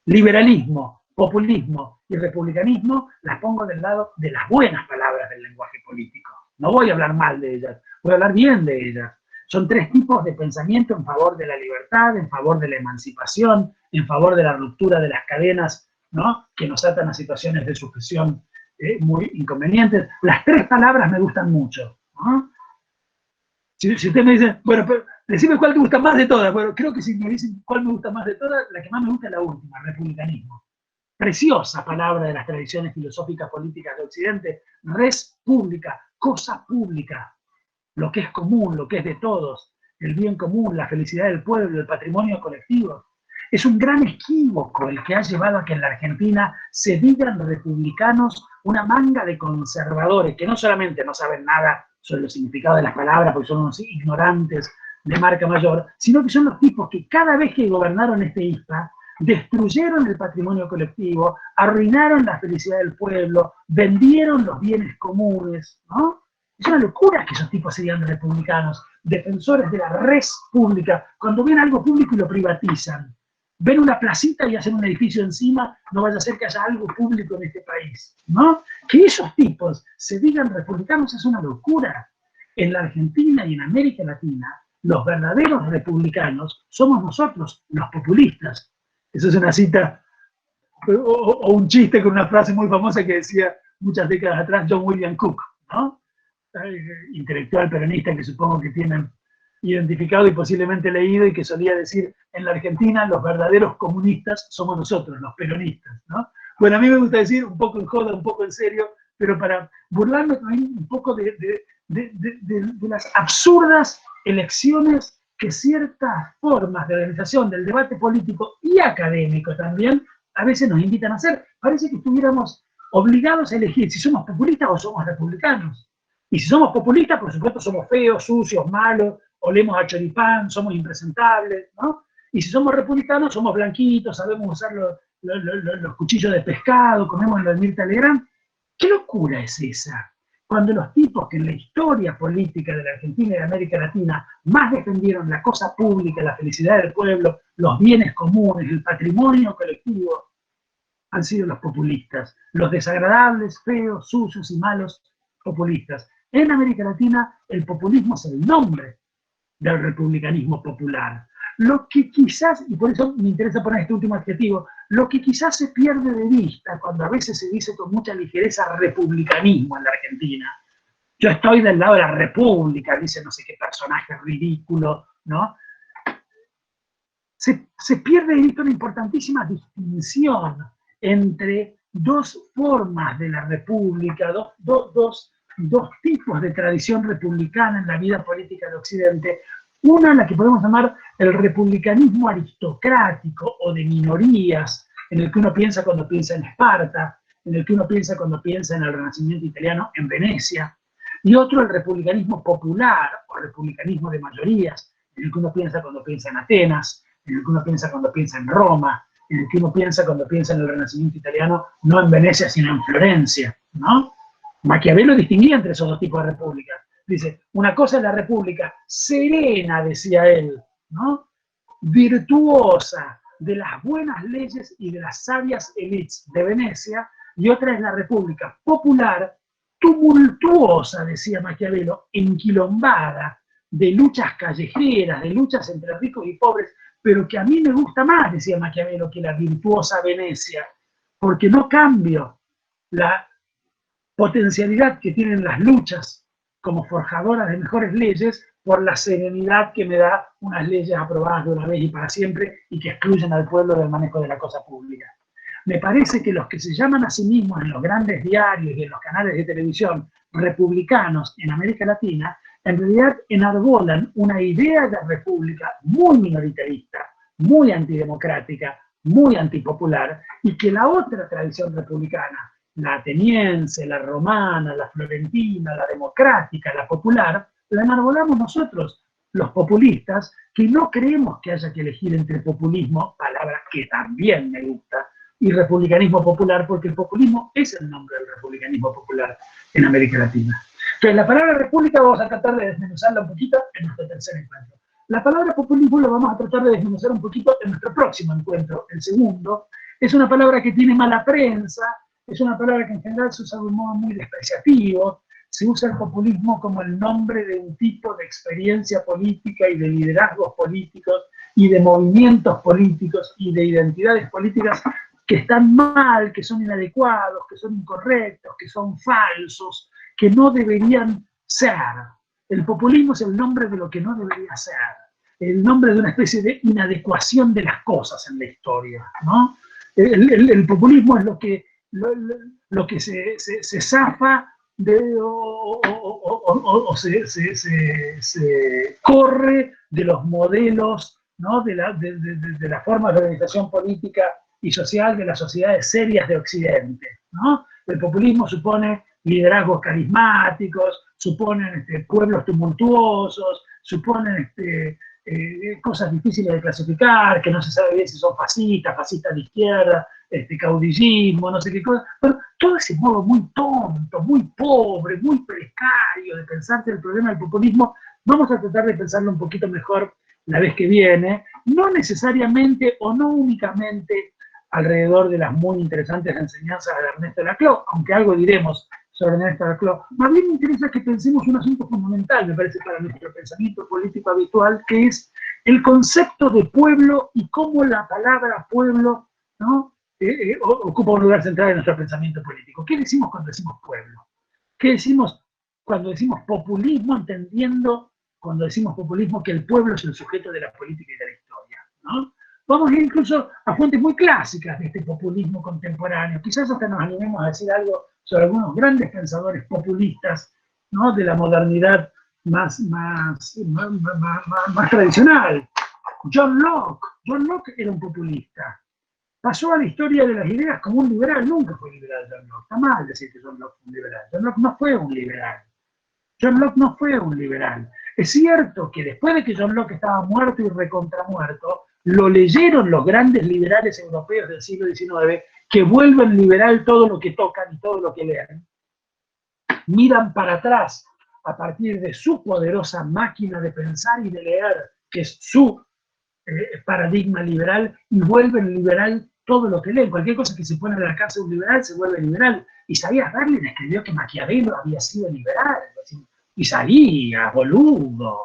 S1: Liberalismo, populismo y republicanismo las pongo del lado de las buenas palabras del lenguaje político. No voy a hablar mal de ellas, voy a hablar bien de ellas. Son 3 tipos de pensamiento en favor de la libertad, en favor de la emancipación, en favor de la ruptura de las cadenas, ¿no?, que nos atan a situaciones de sujeción muy inconvenientes. Las 3 palabras me gustan mucho, ¿no? Si usted me dice, bueno, pero decime cuál te gusta más de todas. Bueno, creo que si me dicen cuál me gusta más de todas, la que más me gusta es la última, republicanismo. Preciosa palabra de las tradiciones filosóficas políticas de Occidente. Res pública, cosa pública. Lo que es común, lo que es de todos. El bien común, la felicidad del pueblo, el patrimonio colectivo. Es un gran equívoco el que ha llevado a que en la Argentina se digan republicanos una manga de conservadores que no solamente no saben nada sobre los significados de las palabras porque son unos ignorantes de marca mayor, sino que son los tipos que cada vez que gobernaron este ISPA destruyeron el patrimonio colectivo, arruinaron la felicidad del pueblo, vendieron los bienes comunes, ¿no? Es una locura que esos tipos se digan republicanos, defensores de la res pública, cuando ven algo público y lo privatizan. Ven una placita y hacen un edificio encima, no vaya a ser que haya algo público en este país, ¿no? Que esos tipos se digan republicanos es una locura. En la Argentina y en América Latina, los verdaderos republicanos somos nosotros, los populistas. Eso es una cita o un chiste con una frase muy famosa que decía muchas décadas atrás John William Cook, ¿no? Intelectual peronista que supongo que tienen identificado y posiblemente leído, y que solía decir: en la Argentina los verdaderos comunistas somos nosotros, los peronistas, ¿no? Bueno, a mí me gusta decir, un poco en joda, un poco en serio, pero para burlarme también un poco de las absurdas elecciones que ciertas formas de organización del debate político y académico también a veces nos invitan a hacer. Parece que estuviéramos obligados a elegir si somos populistas o somos republicanos. Y si somos populistas, por supuesto, somos feos, sucios, malos, olemos a choripán, somos impresentables, ¿no? Y si somos republicanos, somos blanquitos, sabemos usar los cuchillos de pescado, comemos en lo de Mirta Legrand. ¿Qué locura es esa? Cuando los tipos que en la historia política de la Argentina y de América Latina más defendieron la cosa pública, la felicidad del pueblo, los bienes comunes, el patrimonio colectivo, han sido los populistas, los desagradables, feos, sucios y malos populistas. En América Latina el populismo es el nombre del republicanismo popular. Lo que quizás, y por eso me interesa poner este último adjetivo, lo que quizás se pierde de vista cuando a veces se dice con mucha ligereza republicanismo en la Argentina. Yo estoy del lado de la república, dice no sé qué personaje ridículo, ¿no? Se pierde de vista una importantísima distinción entre dos formas de la república, dos tipos de tradición republicana en la vida política de Occidente. Una, la que podemos llamar el republicanismo aristocrático o de minorías, en el que uno piensa cuando piensa en Esparta, en el que uno piensa cuando piensa en el Renacimiento italiano en Venecia, y otro, el republicanismo popular o republicanismo de mayorías, en el que uno piensa cuando piensa en Atenas, en el que uno piensa cuando piensa en Roma, en el que uno piensa cuando piensa en el Renacimiento italiano, no en Venecia, sino en Florencia, ¿no? Maquiavelo distinguía entre esos dos tipos de repúblicas. Dice, una cosa es la república serena, decía él, ¿no? Virtuosa, de las buenas leyes y de las sabias élites de Venecia, y otra es la república popular, tumultuosa, decía Maquiavelo, enquilombada, de luchas callejeras, de luchas entre ricos y pobres, pero que a mí me gusta más, decía Maquiavelo, que la virtuosa Venecia, porque no cambio la potencialidad que tienen las luchas como forjadoras de mejores leyes por la serenidad que me da unas leyes aprobadas de una vez y para siempre y que excluyen al pueblo del manejo de la cosa pública. Me parece que los que se llaman a sí mismos en los grandes diarios y en los canales de televisión republicanos en América Latina, en realidad enarbolan una idea de república muy minoritarista, muy antidemocrática, muy antipopular, y que la otra tradición republicana, la ateniense, la romana, la florentina, la democrática, la popular, la enarbolamos nosotros, los populistas, que no creemos que haya que elegir entre populismo, palabra que también me gusta, y republicanismo popular, porque el populismo es el nombre del republicanismo popular en América Latina. Entonces, la palabra república vamos a tratar de desmenuzarla un poquito en nuestro tercer encuentro. La palabra populismo la vamos a tratar de desmenuzar un poquito en nuestro próximo encuentro, el segundo. Es una palabra que tiene mala prensa, es una palabra que en general se usa de un modo muy despreciativo. Se usa el populismo como el nombre de un tipo de experiencia política y de liderazgos políticos y de movimientos políticos y de identidades políticas que están mal, que son inadecuados, que son incorrectos, que son falsos, que no deberían ser. El populismo es el nombre de lo que no debería ser, el nombre de una especie de inadecuación de las cosas en la historia, ¿no? El populismo es lo que se zafa o se corre de los modelos, ¿no? de la forma de organización política y social de las sociedades serias de Occidente, ¿no? El populismo supone liderazgos carismáticos, suponen pueblos tumultuosos, suponen cosas difíciles de clasificar, que no se sabe bien si son fascistas de izquierda, caudillismo, no sé qué cosa. Bueno, todo ese modo muy tonto, muy pobre, muy precario de pensarse el problema del populismo, vamos a tratar de pensarlo un poquito mejor la vez que viene, no necesariamente o no únicamente alrededor de las muy interesantes enseñanzas de Ernesto Laclau, aunque algo diremos sobre Ernesto Laclau. Más bien me interesa que pensemos un asunto fundamental, me parece, para nuestro pensamiento político habitual, que es el concepto de pueblo y cómo la palabra pueblo, ¿no? Ocupa un lugar central en nuestro pensamiento político. ¿Qué decimos cuando decimos pueblo? ¿Qué decimos cuando decimos populismo, entendiendo cuando decimos populismo que el pueblo es el sujeto de la política y de la historia, ¿no? Vamos a ir incluso a fuentes muy clásicas de este populismo contemporáneo. Quizás hasta nos animemos a decir algo sobre algunos grandes pensadores populistas, ¿no? De la modernidad más tradicional. John Locke era un populista. Pasó a la historia de las ideas como un liberal, nunca fue liberal John Locke. Está mal decir que John Locke fue un liberal. John Locke no fue un liberal. John Locke no fue un liberal. Es cierto que después de que John Locke estaba muerto y recontramuerto, lo leyeron los grandes liberales europeos del siglo XIX, que vuelven liberal todo lo que tocan y todo lo que leen. Miran para atrás a partir de su poderosa máquina de pensar y de leer, que es su paradigma liberal, y vuelven liberal todo lo que leen. Cualquier cosa que se pone en la cárcel un liberal se vuelve liberal. Isaías Berlin escribió que Maquiavelo había sido liberal. Isaías, boludo.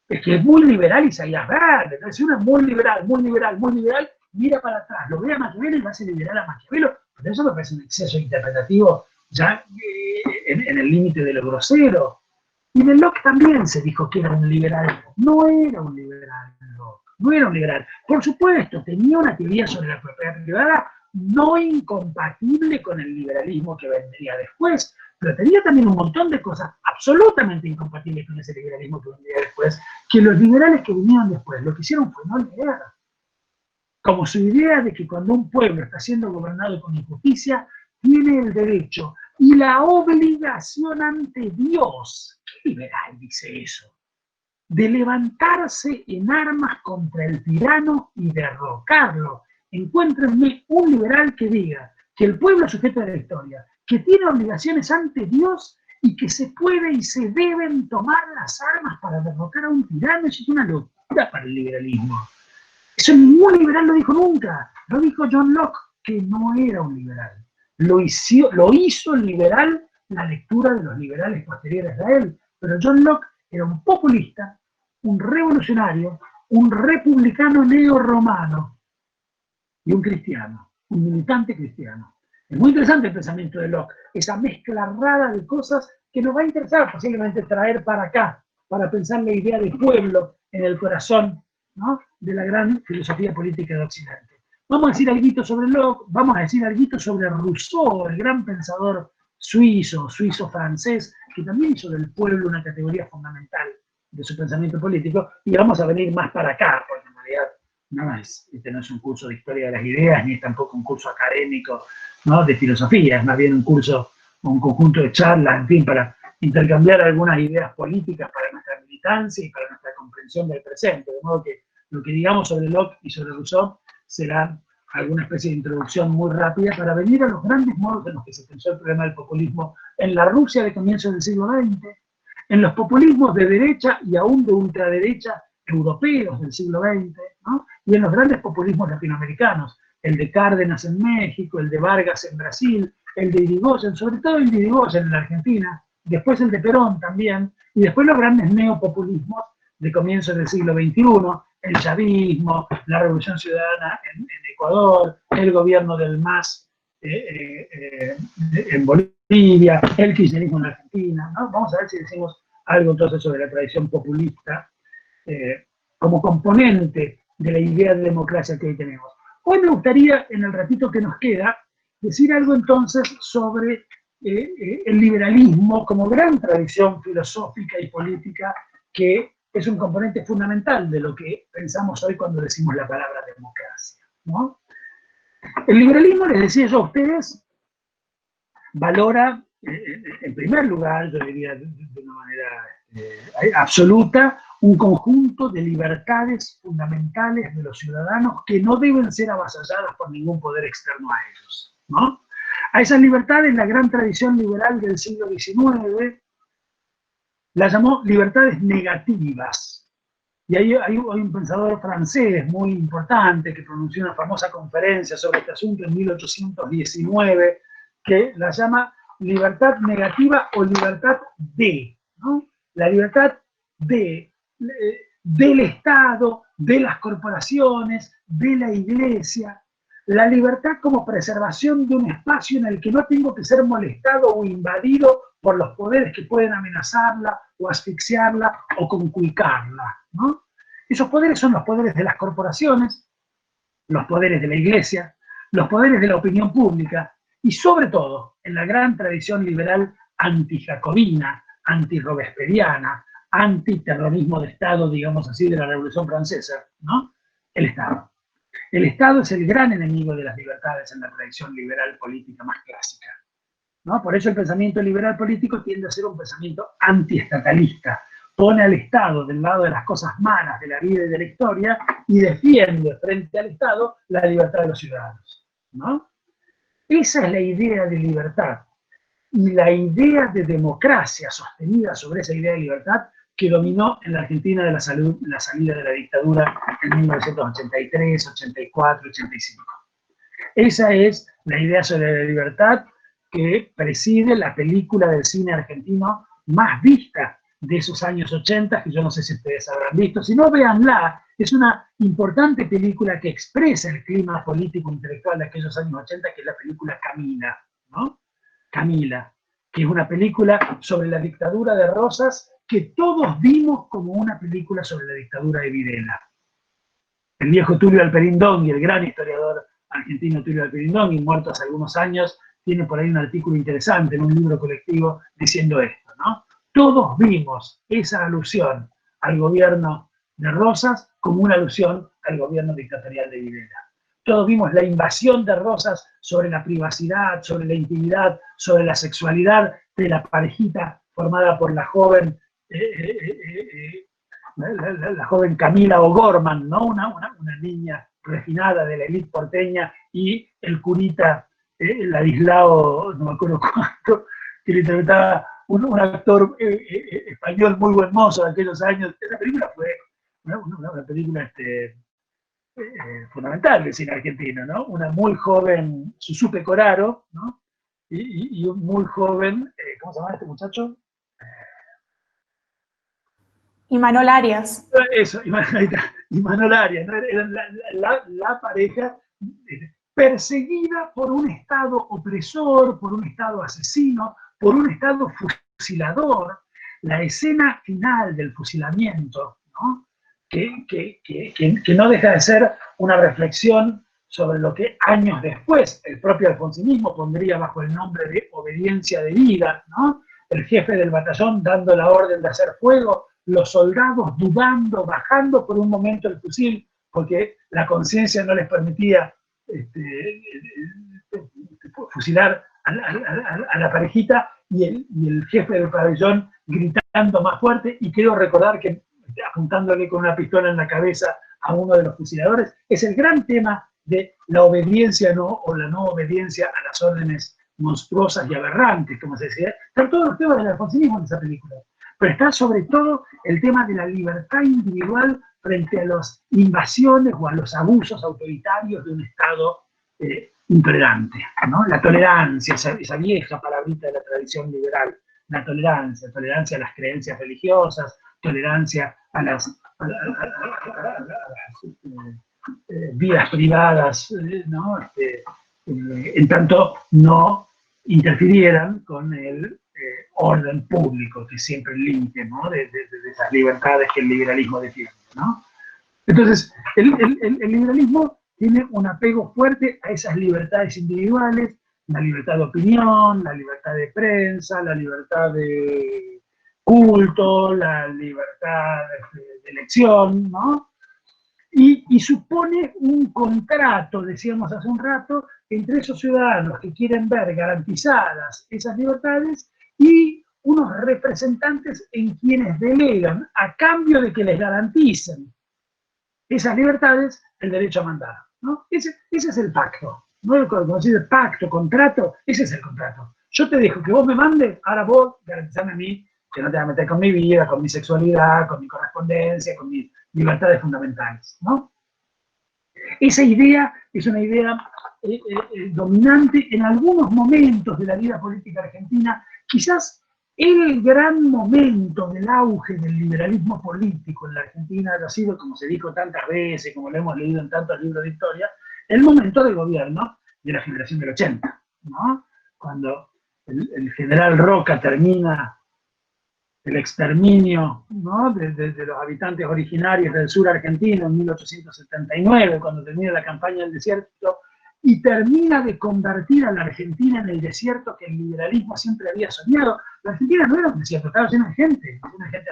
S1: Es que es muy liberal Isaías Berlin. Es uno muy liberal, muy liberal, muy liberal. Mira para atrás, lo ve a Maquiavelo y va a ser liberal a Maquiavelo. Pero eso me parece un exceso interpretativo ya en el límite de lo grosero. Y de Locke también se dijo que era un liberal. No era un liberal Locke. No era un liberal. Por supuesto, tenía una teoría sobre la propiedad privada no incompatible con el liberalismo que vendría después, pero tenía también un montón de cosas absolutamente incompatibles con ese liberalismo que vendría después, que los liberales que vinieron después lo que hicieron fue no leer. Como su idea de que cuando un pueblo está siendo gobernado con injusticia, tiene el derecho y la obligación ante Dios, ¿qué liberal dice eso?, de levantarse en armas contra el tirano y derrocarlo. Encuéntrenme un liberal que diga que el pueblo es sujeto de la historia, que tiene obligaciones ante Dios y que se puede y se deben tomar las armas para derrocar a un tirano. Eso es una locura para el liberalismo. Eso ningún liberal lo dijo nunca. Lo dijo John Locke, que no era un liberal. Lo hizo el liberal la lectura de los liberales posteriores a él. Pero John Locke era un populista, un revolucionario, un republicano neo-romano y un cristiano, un militante cristiano. Es muy interesante el pensamiento de Locke, esa mezcla rara de cosas que nos va a interesar posiblemente traer para acá, para pensar la idea de pueblo en el corazón, ¿no?, de la gran filosofía política de Occidente. Vamos a decir algo sobre Locke, vamos a decir algo sobre Rousseau, el gran pensador suizo-francés, que también hizo del pueblo una categoría fundamental de su pensamiento político, y vamos a venir más para acá, porque en realidad no es un curso de historia de las ideas, ni es tampoco un curso académico, ¿no?, de filosofía, es más bien un curso, un conjunto de charlas, en fin, para intercambiar algunas ideas políticas para nuestra militancia y para nuestra comprensión del presente, de modo que lo que digamos sobre Locke y sobre Rousseau será alguna especie de introducción muy rápida para venir a los grandes modos en los que se pensó el problema del populismo en la Rusia de comienzos del siglo XX, en los populismos de derecha y aún de ultraderecha europeos del siglo XX, ¿no?, y en los grandes populismos latinoamericanos, el de Cárdenas en México, el de Vargas en Brasil, el de Irigoyen, sobre todo el de Irigoyen en la Argentina, después el de Perón también, y después los grandes neopopulismos de comienzos del siglo XXI, el chavismo, la Revolución Ciudadana en Ecuador, el gobierno del MAS en Bolivia, el kirchnerismo en Argentina, ¿no? Vamos a ver si decimos algo entonces sobre la tradición populista como componente de la idea de democracia que hoy tenemos. Hoy me gustaría, en el ratito que nos queda, decir algo entonces sobre el liberalismo como gran tradición filosófica y política que es un componente fundamental de lo que pensamos hoy cuando decimos la palabra democracia, ¿no? El liberalismo, les decía yo a ustedes, valora, en primer lugar, yo diría de una manera absoluta, un conjunto de libertades fundamentales de los ciudadanos que no deben ser avasalladas por ningún poder externo a ellos, ¿no? A esas libertades la gran tradición liberal del siglo XIX la llamó libertades negativas. Y hay un pensador francés muy importante que pronunció una famosa conferencia sobre este asunto en 1819 que la llama libertad negativa o libertad de, ¿no? La libertad de del Estado, de las corporaciones, de la Iglesia. La libertad como preservación de un espacio en el que no tengo que ser molestado o invadido por los poderes que pueden amenazarla o asfixiarla o conculcarla, ¿no? Esos poderes son los poderes de las corporaciones, los poderes de la Iglesia, los poderes de la opinión pública y sobre todo en la gran tradición liberal anti-jacobina, anti-robesperiana, antiterrorismo de Estado, digamos así, de la Revolución Francesa, ¿no? El Estado. El Estado es el gran enemigo de las libertades en la tradición liberal política más clásica, ¿no? Por eso el pensamiento liberal político tiende a ser un pensamiento antiestatalista. Pone al Estado del lado de las cosas malas de la vida y de la historia y defiende frente al Estado la libertad de los ciudadanos, ¿no? Esa es la idea de libertad. Y la idea de democracia sostenida sobre esa idea de libertad que dominó en la Argentina de la salida de la dictadura en 1983, 84, 85. Esa es la idea sobre la libertad que preside la película del cine argentino más vista de esos años 80, que yo no sé si ustedes habrán visto. Si no, véanla. Es una importante película que expresa el clima político intelectual de aquellos años 80, que es la película Camila, ¿no? Camila, que es una película sobre la dictadura de Rosas que todos vimos como una película sobre la dictadura de Videla. El viejo Tulio Alperindón y el gran historiador argentino Tulio Alperindón, muerto hace algunos años, tiene por ahí un artículo interesante en un libro colectivo diciendo esto, ¿no? Todos vimos esa alusión al gobierno de Rosas como una alusión al gobierno dictatorial de Videla. Todos vimos la invasión de Rosas sobre la privacidad, sobre la intimidad, sobre la sexualidad de la parejita formada por la joven la joven Camila O'Gorman, ¿no? Una niña refinada de la élite porteña, y el curita Ladislao, no me acuerdo cuánto, que le interpretaba un actor español muy buen mozo de aquellos años. Esa película fue una película fundamental del cine argentino, ¿no? Una muy joven Susupe Coraro, ¿no? Y un muy joven, ¿cómo se llama este muchacho?
S3: Imanol Arias.
S1: Eso, Imanol Arias, ¿no? Era la pareja perseguida por un Estado opresor, por un Estado asesino, por un Estado fusilador. La escena final del fusilamiento, ¿no? Que no deja de ser una reflexión sobre lo que años después el propio alfonsinismo pondría bajo el nombre de obediencia debida, ¿no? El jefe del batallón dando la orden de hacer fuego, los soldados dudando, bajando por un momento el fusil, porque la conciencia no les permitía fusilar a la parejita, y el jefe del pabellón gritando más fuerte, y quiero recordar que apuntándole con una pistola en la cabeza a uno de los fusiladores. Es el gran tema de la obediencia o la no obediencia a las órdenes monstruosas y aberrantes, como se decía. Están todos los temas del alfonsinismo en esa película, pero está sobre todo el tema de la libertad individual frente a las invasiones o a los abusos autoritarios de un Estado intolerante, ¿no? La tolerancia, esa vieja palabrita de la tradición liberal, la tolerancia a las creencias religiosas, tolerancia a las vidas privadas, ¿no? En tanto no interfirieran con el orden público, que es siempre el límite, ¿no? de esas libertades que el liberalismo defiende, ¿no? Entonces, el liberalismo tiene un apego fuerte a esas libertades individuales, la libertad de opinión, la libertad de prensa, la libertad de culto, la libertad de elección, ¿no? Y supone un contrato, decíamos hace un rato, entre esos ciudadanos que quieren ver garantizadas esas libertades y unos representantes en quienes delegan, a cambio de que les garanticen esas libertades, el derecho a mandar, ¿no? Ese es el pacto, ¿no? Cuando se dice pacto, contrato, ese es el contrato. Yo te dejo que vos me mandes, ahora vos garantizame a mí que no te vas a meter con mi vida, con mi sexualidad, con mi correspondencia, con mis libertades fundamentales, ¿no? Esa idea es una idea dominante en algunos momentos de la vida política argentina, quizás el gran momento del auge del liberalismo político en la Argentina haya sido, como se dijo tantas veces, como lo hemos leído en tantos libros de historia, el momento del gobierno de la generación del 80, ¿no? Cuando el general Roca termina el exterminio, ¿no?, de los habitantes originarios del sur argentino en 1879, cuando termina la campaña del desierto, y termina de convertir a la Argentina en el desierto que el liberalismo siempre había soñado. La Argentina no era un desierto, estaba llena de gente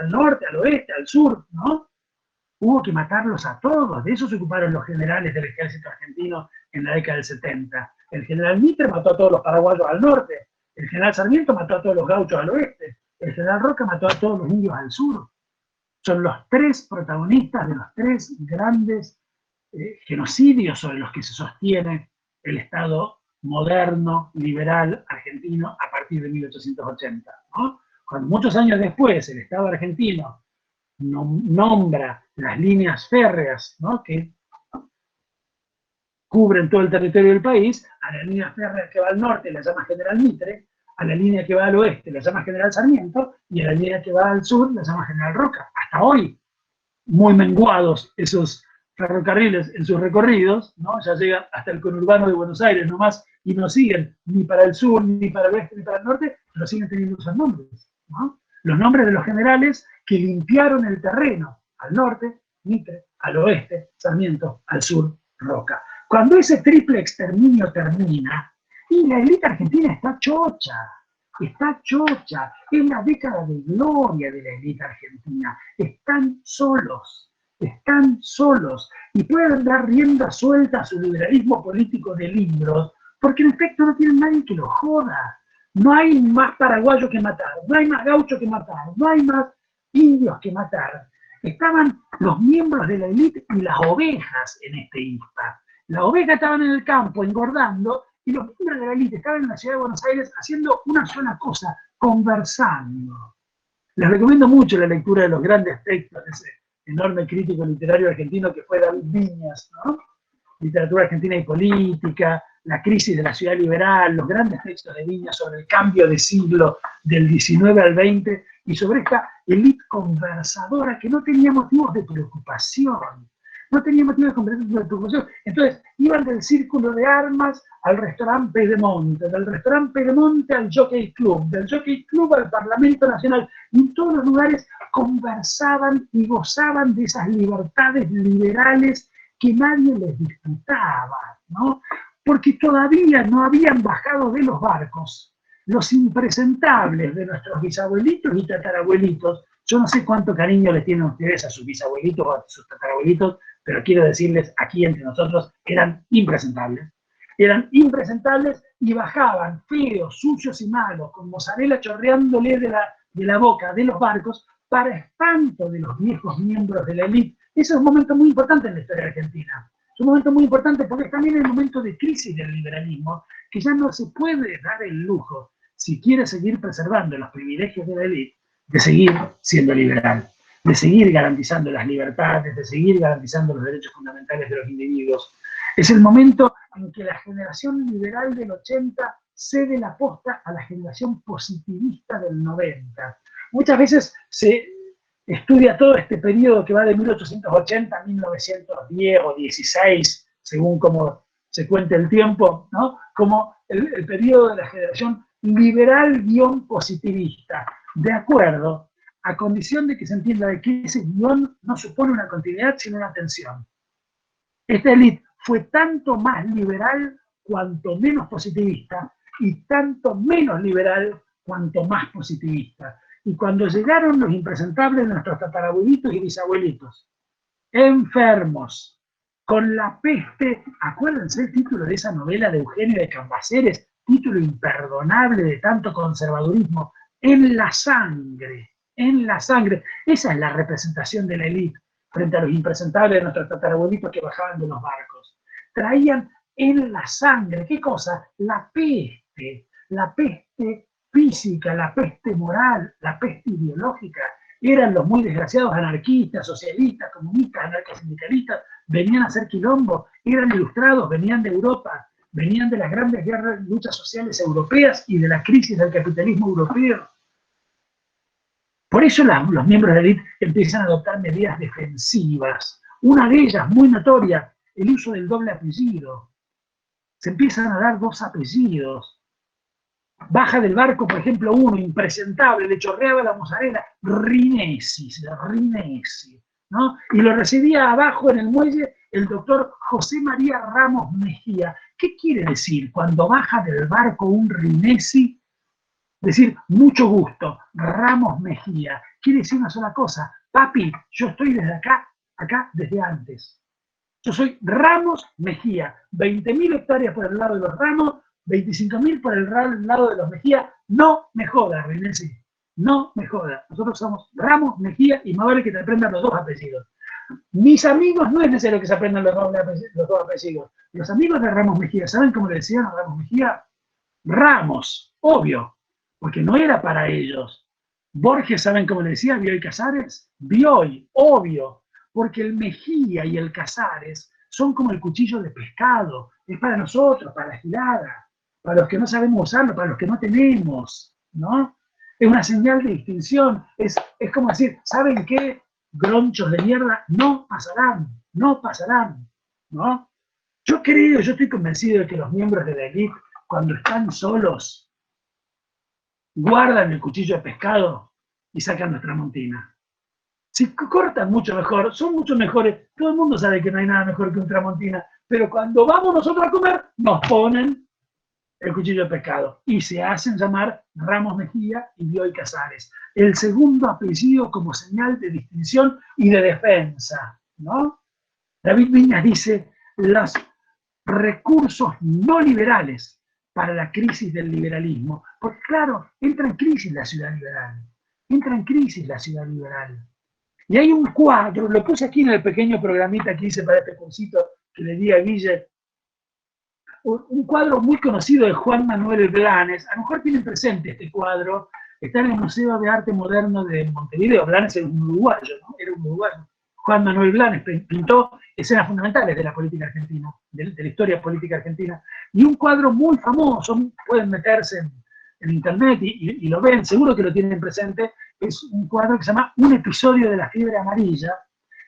S1: al norte, al oeste, al sur, ¿no? Hubo que matarlos a todos, de eso se ocuparon los generales del ejército argentino en la década del 70. El general Mitre mató a todos los paraguayos al norte, el general Sarmiento mató a todos los gauchos al oeste, el general Roca mató a todos los indios al sur. Son los tres protagonistas de los tres grandes genocidios sobre los que se sostiene el Estado moderno, liberal, argentino a partir de 1880, ¿no? Cuando muchos años después el Estado argentino nombra las líneas férreas, ¿no?, que cubren todo el territorio del país, a la línea férrea que va al norte la llama General Mitre, a la línea que va al oeste la llama General Sarmiento, y a la línea que va al sur la llama General Roca. Hasta hoy, muy menguados esos ferrocarriles en sus recorridos, ¿no?, ya llegan hasta el conurbano de Buenos Aires nomás, y no siguen ni para el sur, ni para el oeste, ni para el norte, pero siguen teniendo esos nombres, ¿no? Los nombres de los generales que limpiaron el terreno, al norte, Mitre, al oeste, Sarmiento, al sur, Roca. Cuando ese triple exterminio termina, y la élite argentina está chocha, es la década de gloria de la élite argentina, están solos, y pueden dar rienda suelta a su liberalismo político de libros, porque en efecto no tienen nadie que los joda. No hay más paraguayos que matar, no hay más gauchos que matar, no hay más indios que matar. Estaban los miembros de la élite y las ovejas en este ISPA. Las ovejas estaban en el campo engordando y los miembros de la élite estaban en la ciudad de Buenos Aires haciendo una sola cosa, conversando. Les recomiendo mucho la lectura de los grandes textos de ese enorme crítico literario argentino que fue David Viñas, ¿no? Literatura argentina y política, la crisis de la ciudad liberal, los grandes textos de Viñas sobre el cambio de siglo del 19 al 20 y sobre esta élite conversadora que no tenía motivos de preocupación. Entonces, iban del círculo de armas al restaurante Pedemonte, del restaurante Pedemonte al Jockey Club, del Jockey Club al Parlamento Nacional, y en todos los lugares conversaban y gozaban de esas libertades liberales que nadie les disputaba, ¿no? Porque todavía no habían bajado de los barcos los impresentables de nuestros bisabuelitos y tatarabuelitos. Yo no sé cuánto cariño les tienen ustedes a sus bisabuelitos o a sus tatarabuelitos, pero quiero decirles aquí entre nosotros, eran impresentables. Eran impresentables y bajaban feos, sucios y malos, con mozzarella chorreándole de la boca de los barcos, para espanto de los viejos miembros de la élite. Ese es un momento muy importante en la historia argentina. Es un momento muy importante porque es también el momento de crisis del liberalismo, que ya no se puede dar el lujo, si quiere seguir preservando los privilegios de la élite, de seguir siendo liberal, de seguir garantizando las libertades, de seguir garantizando los derechos fundamentales de los individuos. Es el momento en que la generación liberal del 80 cede la posta a la generación positivista del 90. Muchas veces se estudia todo este periodo que va de 1880 a 1910 o 16, según como se cuente el tiempo, ¿no?, como el periodo de la generación liberal-positivista, de acuerdo, a condición de que se entienda de que ese guión no supone una continuidad, sino una tensión. Esta élite fue tanto más liberal cuanto menos positivista, y tanto menos liberal cuanto más positivista. Y cuando llegaron los impresentables de nuestros tatarabuelitos y bisabuelitos, enfermos, con la peste, acuérdense el título de esa novela de Eugenio de Cambaceres, título imperdonable de tanto conservadurismo, en la sangre, esa es la representación de la élite frente a los impresentables de nuestros tatarabuelitos que bajaban de los barcos. Traían en la sangre, ¿qué cosa? La peste física, la peste moral, la peste ideológica. Eran los muy desgraciados anarquistas, socialistas, comunistas, anarcosindicalistas, venían a hacer quilombo, eran ilustrados, venían de Europa, venían de las grandes guerras, luchas sociales europeas y de la crisis del capitalismo europeo. Por eso los miembros de la élite empiezan a adoptar medidas defensivas. Una de ellas, muy notoria, el uso del doble apellido. Se empiezan a dar 2 apellidos. Baja del barco, por ejemplo, uno, impresentable, le chorreaba la mozzarella, Rinesi, ¿no? Y lo recibía abajo en el muelle el doctor José María Ramos Mejía. ¿Qué quiere decir cuando baja del barco un Rinesi? Decir, mucho gusto, Ramos Mejía. Quiere decir una sola cosa, papi, yo estoy desde acá desde antes. Yo soy Ramos Mejía, 20.000 hectáreas por el lado de los Ramos, 25.000 por el lado de los Mejía. No me jodas, Rinesi, no me jodas. Nosotros somos Ramos Mejía y más vale que te aprendan los 2 apellidos. Mis amigos no es necesario que se aprendan los 2 apellidos. Los amigos de Ramos Mejía, ¿saben cómo le decían a Ramos Mejía? Ramos, obvio, porque no era para ellos. Borges, ¿saben cómo le decía? Bioy Casares, Bioy, obvio, porque el Mejía y el Casares son como el cuchillo de pescado, es para nosotros, para la gilada, para los que no sabemos usarlo, para los que no tenemos, ¿no? Es una señal de distinción, es como decir, ¿saben qué? Gronchos de mierda no pasarán, ¿no? Yo estoy convencido de que los miembros de la élite, cuando están solos, guardan el cuchillo de pescado y sacan nuestra tramontina. Si cortan mucho mejor, son mucho mejores, todo el mundo sabe que no hay nada mejor que un tramontina, pero cuando vamos nosotros a comer, nos ponen el cuchillo de pescado y se hacen llamar Ramos Mejía y Bioy Casares. El segundo apellido como señal de distinción y de defensa, ¿no? David Viñas dice, los recursos no liberales para la crisis del liberalismo, porque claro, entra en crisis la ciudad liberal, Y hay un cuadro, lo puse aquí en el pequeño programita que hice para este cursito que le di a Guille, un cuadro muy conocido de Juan Manuel Blanes. A lo mejor tienen presente este cuadro, está en el Museo de Arte Moderno de Montevideo. Blanes era un uruguayo, ¿no? Era un uruguayo. Juan Manuel Blanes pintó escenas fundamentales de la política argentina, de la historia política argentina. Y un cuadro muy famoso, pueden meterse en internet y lo ven, seguro que lo tienen presente, es un cuadro que se llama Un episodio de la fiebre amarilla,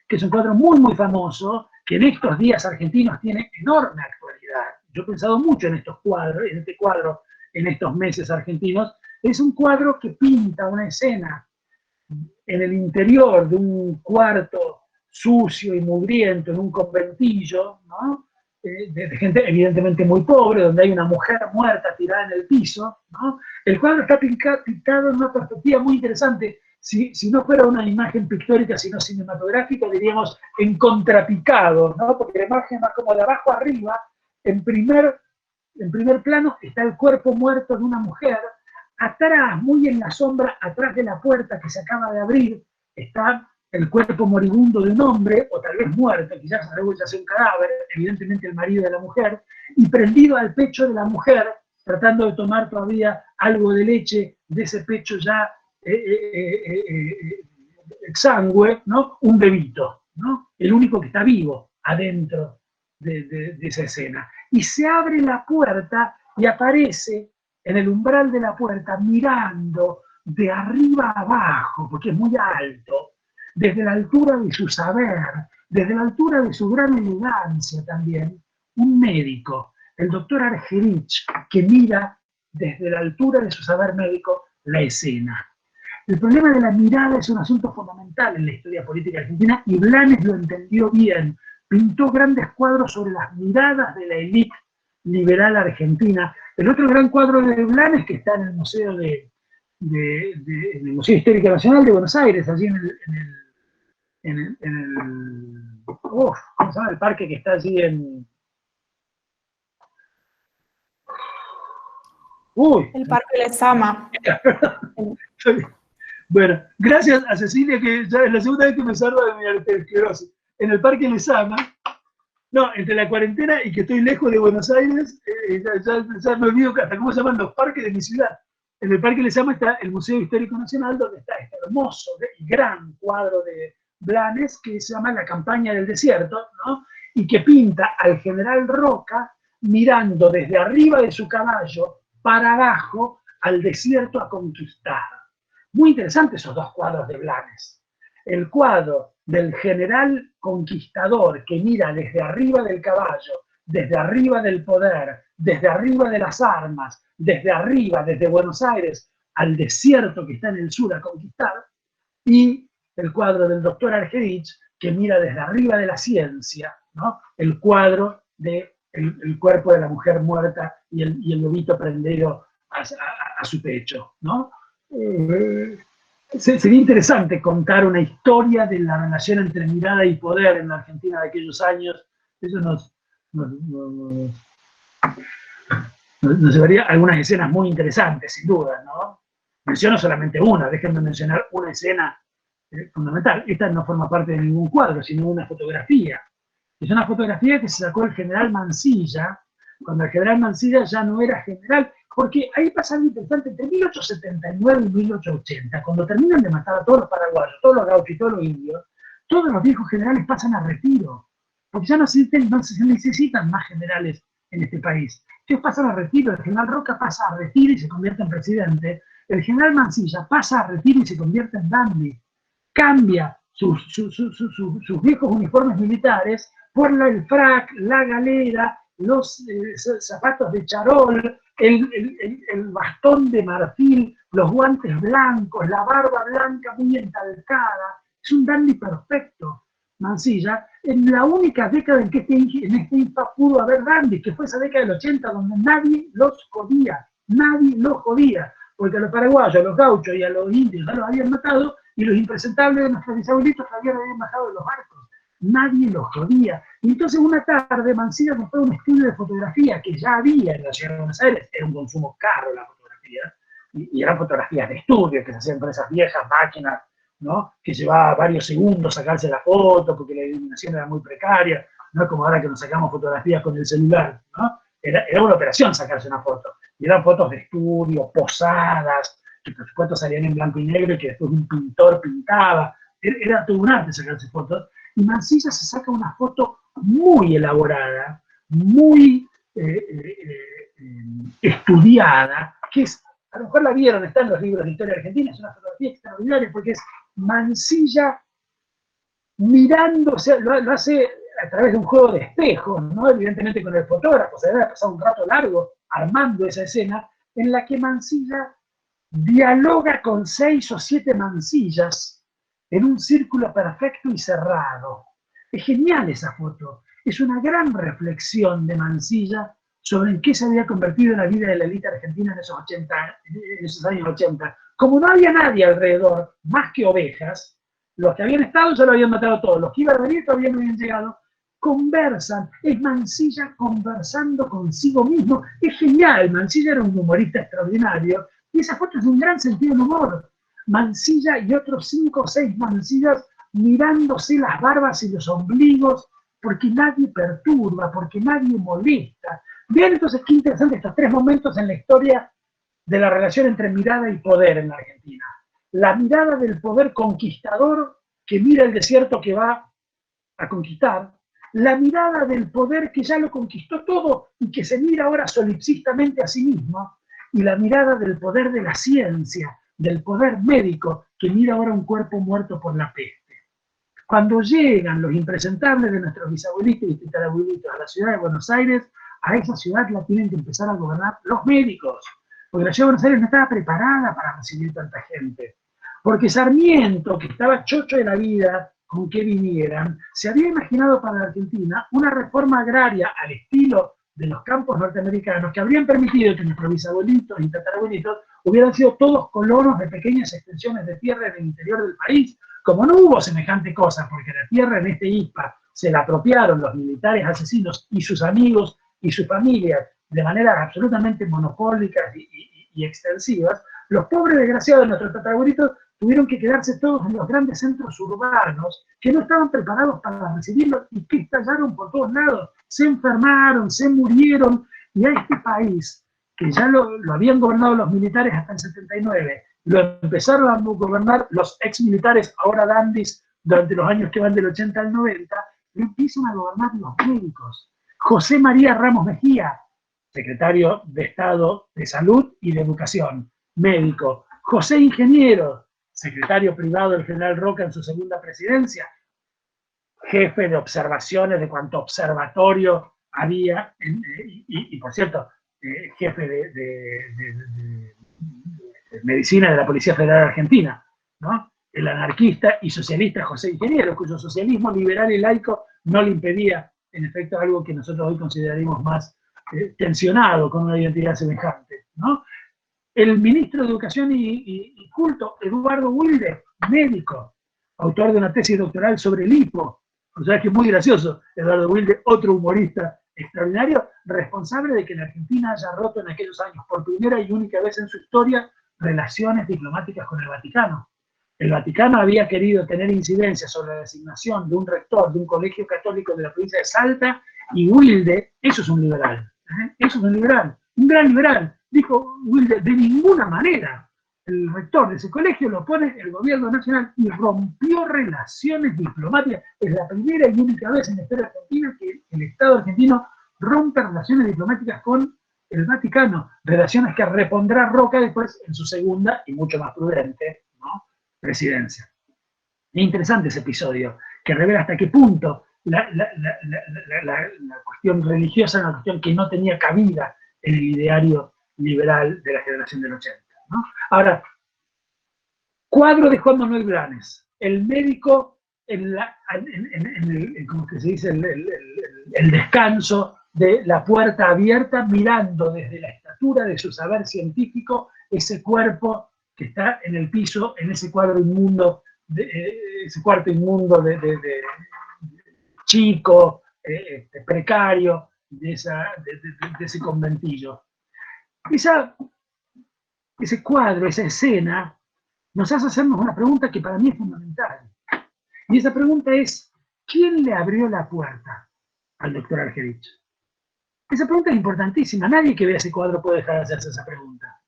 S1: que es un cuadro muy, muy famoso, que en estos días argentinos tiene enorme actualidad. Yo he pensado mucho en estos cuadros, en este cuadro, en estos meses argentinos. Es un cuadro que pinta una escena en el interior de un cuarto sucio y mugriento, en un conventillo, ¿no? De gente evidentemente muy pobre, donde hay una mujer muerta tirada en el piso, ¿no? El cuadro está pintado en una perspectiva muy interesante. Si no fuera una imagen pictórica, sino cinematográfica, diríamos en contrapicado, ¿no? Porque la imagen va como de abajo arriba, en primer plano está el cuerpo muerto de una mujer, atrás, muy en la sombra, atrás de la puerta que se acaba de abrir, está el cuerpo moribundo de un hombre, o tal vez muerto, quizás ya sea un cadáver, evidentemente el marido de la mujer, y prendido al pecho de la mujer, tratando de tomar todavía algo de leche de ese pecho ya exangüe, ¿no? Un bebito, ¿no? El único que está vivo adentro de esa escena. Y se abre la puerta y aparece en el umbral de la puerta mirando de arriba abajo, porque es muy alto, desde la altura de su saber, desde la altura de su gran elegancia también, un médico, el doctor Argerich, que mira desde la altura de su saber médico la escena. El problema de la mirada es un asunto fundamental en la historia política argentina y Blanes lo entendió bien. Pintó grandes cuadros sobre las miradas de la élite liberal argentina. El otro gran cuadro de Blanes, que está en el Museo en el Museo Histórico Nacional de Buenos Aires, allí ¿cómo se llama el parque que está allí en...
S3: El Parque Lezama.
S1: Bueno, gracias a Cecilia, que ya es la segunda vez que me salva de mi arteriosclerosis. En el Parque Lezama, no, entre la cuarentena y que estoy lejos de Buenos Aires, ya me olvido hasta cómo se llaman los parques de mi ciudad. En el Parque Lezama está el Museo Histórico Nacional, donde está este hermoso y gran cuadro de Blanes que se llama La Campaña del Desierto, ¿no? Y que pinta al general Roca mirando desde arriba de su caballo para abajo al desierto a conquistar. muy interesantes esos dos cuadros de Blanes. El cuadro del general conquistador que mira desde arriba del caballo, desde arriba del poder, desde arriba de las armas, desde arriba, desde Buenos Aires, al desierto que está en el sur a conquistar, y el cuadro del doctor Argerich, que mira desde arriba de la ciencia, ¿no? El cuadro del cuerpo de la mujer muerta y el lobito prendido a su pecho, ¿no? Sería interesante contar una historia de la relación entre mirada y poder en la Argentina de aquellos años. Eso nos llevaría a algunas escenas muy interesantes, sin duda, ¿no? Menciono solamente una, déjenme mencionar una escena fundamental. Esta no forma parte de ningún cuadro, sino una fotografía. Es una fotografía que se sacó el general Mansilla, cuando el general Mansilla ya no era general, porque ahí pasa algo interesante, entre 1879 y 1880, cuando terminan de matar a todos los paraguayos, todos los gauchos y todos los indios, todos los viejos generales pasan a retiro, porque ya no se necesitan más generales en este país. Ellos pasan a retiro, el general Roca pasa a retiro y se convierte en presidente, el general Mansilla pasa a retiro y se convierte en dandy, cambia sus viejos uniformes militares por el frac, la galera, los zapatos de charol, el bastón de marfil, los guantes blancos, la barba blanca muy entalcada. Es un dandy perfecto, Mansilla, en la única década en que en este INFA pudo haber dandy, que fue esa década del 80, donde nadie los jodía, porque a los paraguayos, a los gauchos y a los indios ya los habían matado, y los impresentables de nuestros bisabuelitos habían bajado de los barcos. Nadie los jodía. Y entonces una tarde Mansilla compró un estudio de fotografía que ya había en la ciudad de Buenos Aires, era un consumo caro la fotografía, y eran fotografías de estudio que se hacían con esas viejas máquinas, ¿no? Que llevaba varios segundos sacarse la foto porque la iluminación era muy precaria, no es como ahora que nos sacamos fotografías con el celular, ¿no? Era una operación sacarse una foto, y eran fotos de estudio, posadas, que por supuesto salían en blanco y negro y que después un pintor pintaba, era todo un arte sacarse fotos. Y Mansilla se saca una foto muy elaborada, muy estudiada, que es, a lo mejor la vieron, está en los libros de historia argentina, es una fotografía extraordinaria porque es Mansilla mirándose, lo hace a través de un juego de espejos, ¿no? Evidentemente con el fotógrafo, se debe pasar un rato largo armando esa escena, en la que Mansilla dialoga con 6 o 7 Mansillas en un círculo perfecto y cerrado. Es genial esa foto. Es una gran reflexión de Mansilla sobre en qué se había convertido la vida de la élite argentina en esos años 80. Como no había nadie alrededor, más que ovejas, los que habían estado ya lo habían matado todos, los que iban a venir todavía no habían llegado, conversan. Es Mansilla conversando consigo mismo. Es genial. Mansilla era un humorista extraordinario, y esa foto es de un gran sentido de humor. Mansilla y otros 5 o 6 Mansillas mirándose las barbas y los ombligos, porque nadie perturba, porque nadie molesta. Vean entonces qué interesante estos 3 momentos en la historia de la relación entre mirada y poder en la Argentina. La mirada del poder conquistador que mira el desierto que va a conquistar, la mirada del poder que ya lo conquistó todo y que se mira ahora solipsistamente a sí mismo, y la mirada del poder de la ciencia, del poder médico, que mira ahora un cuerpo muerto por la peste. Cuando llegan los impresentables de nuestros bisabuelitos y tatarabuelitos a la ciudad de Buenos Aires, a esa ciudad la tienen que empezar a gobernar los médicos, porque la ciudad de Buenos Aires no estaba preparada para recibir tanta gente. Porque Sarmiento, que estaba chocho de la vida con que vinieran, se había imaginado para la Argentina una reforma agraria al estilo de los campos norteamericanos que habrían permitido que nuestros bisabuelitos y tatarabuelitos hubieran sido todos colonos de pequeñas extensiones de tierra en el interior del país. Como no hubo semejante cosa, porque la tierra en este ISPA se la apropiaron los militares asesinos y sus amigos y sus familias de maneras absolutamente monopólicas y extensivas, los pobres desgraciados de nuestros tatarabuelitos tuvieron que quedarse todos en los grandes centros urbanos que no estaban preparados para recibirlos y que estallaron por todos lados. Se enfermaron, se murieron, y a este país, que ya lo habían gobernado los militares hasta el 79, lo empezaron a gobernar los exmilitares, ahora dandis, durante los años que van del 80 al 90, lo empiezan a gobernar los médicos. José María Ramos Mejía, secretario de Estado de Salud y de Educación, médico. José Ingeniero, secretario privado del general Roca en su segunda presidencia, jefe de observaciones de cuanto observatorio había, y por cierto, jefe de medicina de la Policía Federal Argentina, ¿no? El anarquista y socialista José Ingeniero, cuyo socialismo liberal y laico no le impedía, en efecto, algo que nosotros hoy consideraríamos más tensionado con una identidad semejante, ¿no? El ministro de Educación y Culto, Eduardo Wilde, médico, autor de una tesis doctoral sobre el hipo. O sea que es muy gracioso, Eduardo Wilde, otro humorista extraordinario, responsable de que la Argentina haya roto en aquellos años, por primera y única vez en su historia, relaciones diplomáticas con el Vaticano. El Vaticano había querido tener incidencia sobre la designación de un rector de un colegio católico de la provincia de Salta, y Wilde, eso es un liberal, eso es un liberal, un gran liberal. Dijo Wilde, de ninguna manera el rector de ese colegio lo pone el gobierno nacional, y rompió relaciones diplomáticas. Es la primera y única vez en la historia argentina que el Estado argentino rompe relaciones diplomáticas con el Vaticano, relaciones que repondrá Roca después en su segunda y mucho más prudente, ¿no?, presidencia. Es interesante ese episodio, que revela hasta qué punto la cuestión religiosa era una cuestión que no tenía cabida en el ideario liberal de la generación del 80, ¿no? Ahora, cuadro de Juan Manuel Blanes, el médico como que se dice, el descanso de la puerta abierta, mirando desde la estatura de su saber científico ese cuerpo que está en el piso, en ese cuadro inmundo, ese cuarto inmundo de chico, precario, de ese conventillo. Ese cuadro, esa escena, nos hace hacernos una pregunta que para mí es fundamental. Y esa pregunta es, ¿quién le abrió la puerta al doctor Argerich? Esa pregunta es importantísima. Nadie que vea ese cuadro puede dejar de hacerse esa pregunta.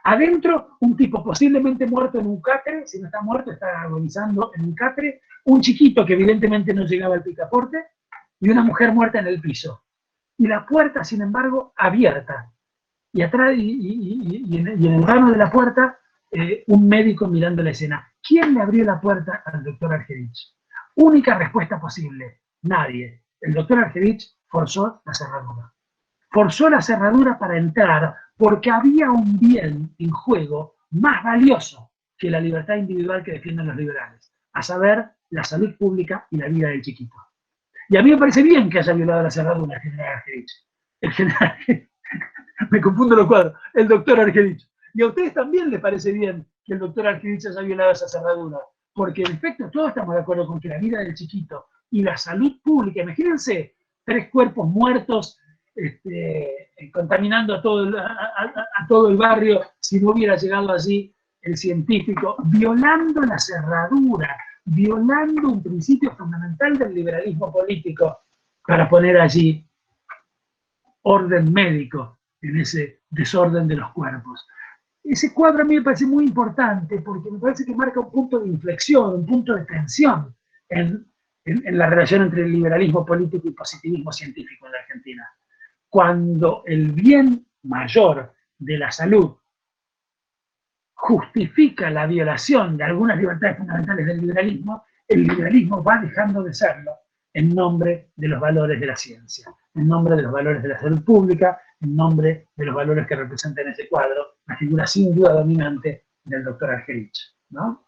S1: Adentro, un tipo posiblemente muerto en un catre, si no está muerto, está agonizando en un catre, un chiquito que evidentemente no llegaba al picaporte, y una mujer muerta en el piso. Y la puerta, sin embargo, abierta. Y atrás, y en el vano de la puerta, un médico mirando la escena. ¿Quién le abrió la puerta al doctor Argerich? Única respuesta posible, nadie. El doctor Argerich forzó la cerradura. Forzó la cerradura para entrar porque había un bien en juego más valioso que la libertad individual que defienden los liberales, a saber, la salud pública y la vida del chiquito. Y a mí me parece bien que haya violado la cerradura el general Argerich. El general, me confundo los cuadros, el doctor Argerich. Y a ustedes también les parece bien que el doctor Argerich haya violado esa cerradura, porque en efecto todos estamos de acuerdo con que la vida del chiquito y la salud pública, imagínense 3 cuerpos muertos contaminando a todo el barrio si no hubiera llegado allí el científico, violando la cerradura, violando un principio fundamental del liberalismo político para poner allí orden médico en ese desorden de los cuerpos. Ese cuadro a mí me parece muy importante porque me parece que marca un punto de inflexión, un punto de tensión en la relación entre el liberalismo político y el positivismo científico en la Argentina. Cuando el bien mayor de la salud justifica la violación de algunas libertades fundamentales del liberalismo, el liberalismo va dejando de serlo en nombre de los valores de la ciencia, en nombre de los valores de la salud pública, en nombre de los valores que representa en ese cuadro la figura sin duda dominante del doctor Argerich, ¿no?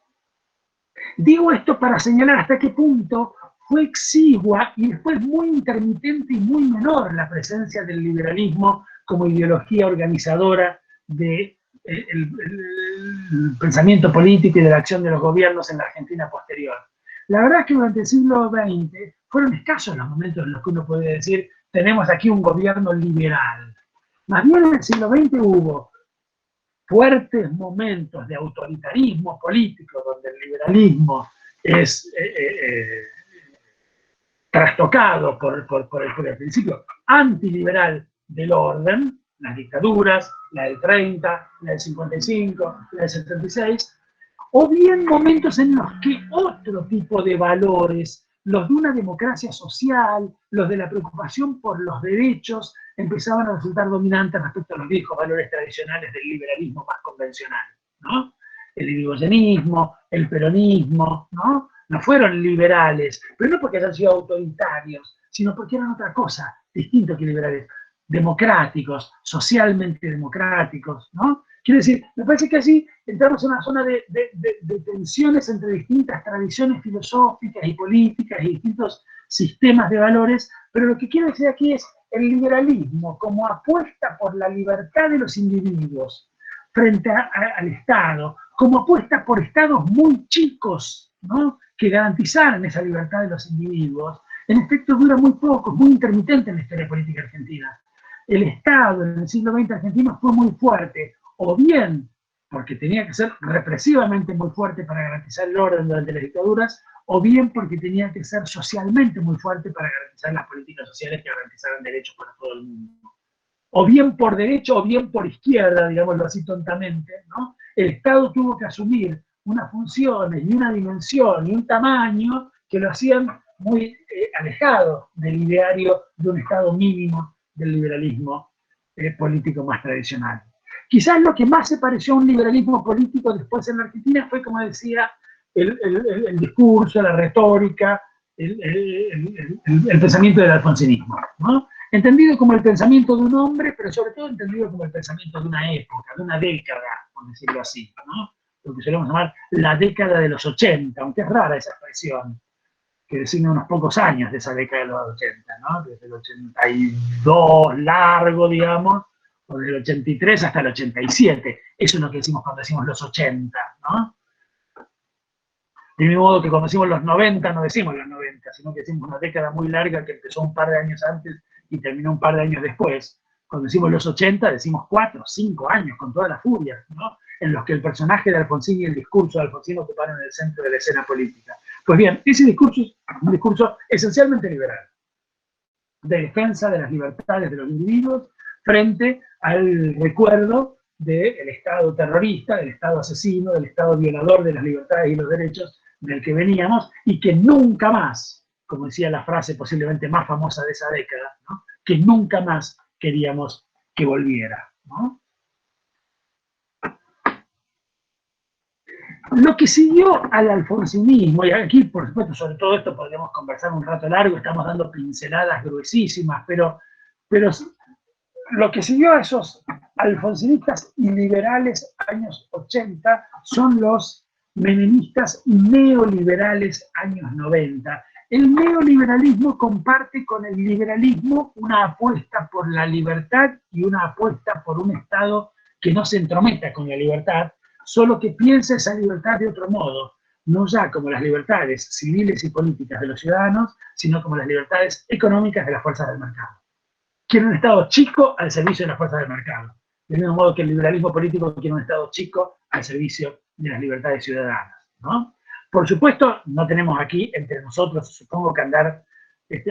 S1: Digo esto para señalar hasta qué punto fue exigua y después muy intermitente y muy menor la presencia del liberalismo como ideología organizadora del pensamiento político y de la acción de los gobiernos en la Argentina posterior. La verdad es que durante el siglo XX fueron escasos los momentos en los que uno puede decir tenemos aquí un gobierno liberal. Más bien en el siglo XX hubo fuertes momentos de autoritarismo político donde el liberalismo es trastocado por el principio antiliberal del orden, las dictaduras, la del 30, la del 55, la del 76, o bien momentos en los que otro tipo de valores, los de una democracia social, los de la preocupación por los derechos, empezaban a resultar dominantes respecto a los viejos valores tradicionales del liberalismo más convencional, ¿no? el irigoyenismo, el peronismo, ¿no? No fueron liberales, pero no porque hayan sido autoritarios, sino porque eran otra cosa, distinto que liberales, democráticos, socialmente democráticos, ¿no? Quiero decir, me parece que así entramos en una zona de tensiones entre distintas tradiciones filosóficas y políticas y distintos sistemas de valores, pero lo que quiero decir aquí es el liberalismo como apuesta por la libertad de los individuos frente al Estado, como apuesta por estados muy chicos, ¿no?, que garantizaran esa libertad de los individuos, en efecto dura muy poco, es muy intermitente en la historia política argentina. El Estado en el siglo XX argentino fue muy fuerte, o bien porque tenía que ser represivamente muy fuerte para garantizar el orden durante las dictaduras, o bien porque tenía que ser socialmente muy fuerte para garantizar las políticas sociales que garantizaran derechos para todo el mundo. O bien por derecho o bien por izquierda, digámoslo así tontamente, ¿no? El Estado tuvo que asumir unas funciones y una dimensión y un tamaño que lo hacían muy alejado del ideario de un Estado mínimo del liberalismo político más tradicional. Quizás lo que más se pareció a un liberalismo político después en la Argentina fue, como decía, el discurso, la retórica, el pensamiento del alfonsinismo, ¿no? Entendido como el pensamiento de un hombre, pero sobre todo entendido como el pensamiento de una época, de una década, por decirlo así, ¿no? Lo que solemos llamar la década de los 80, aunque es rara esa expresión, que designa unos pocos años de esa década de los 80, ¿no? Desde el 82 largo, digamos, o del 83 hasta el 87. Eso es lo que decimos cuando decimos los 80, ¿no? De mismo modo que cuando decimos los 90, no decimos los 90, sino que decimos una década muy larga que empezó un par de años antes y terminó un par de años después. Cuando decimos los 80, decimos 4 o 5 años con toda la furia, ¿no?, en los que el personaje de Alfonsín y el discurso de Alfonsín ocuparon el centro de la escena política. Pues bien, ese discurso es un discurso esencialmente liberal, de defensa de las libertades de los individuos frente al recuerdo del Estado terrorista, del Estado asesino, del Estado violador de las libertades y los derechos del que veníamos y que nunca más, como decía la frase posiblemente más famosa de esa década, ¿no?, que nunca más queríamos que volviera, ¿no? Lo que siguió al alfonsinismo, y aquí, por supuesto, sobre todo esto podríamos conversar un rato largo, estamos dando pinceladas gruesísimas, pero lo que siguió a esos alfonsinistas y liberales años 80 son los menemistas y neoliberales años 90. El neoliberalismo comparte con el liberalismo una apuesta por la libertad y una apuesta por un Estado que no se entrometa con la libertad, solo que piensa esa libertad de otro modo, no ya como las libertades civiles y políticas de los ciudadanos, sino como las libertades económicas de las fuerzas del mercado. Quiere un Estado chico al servicio de las fuerzas del mercado, del mismo modo que el liberalismo político quiere un Estado chico al servicio de las libertades ciudadanas, ¿no? Por supuesto, no tenemos aquí entre nosotros, supongo que andar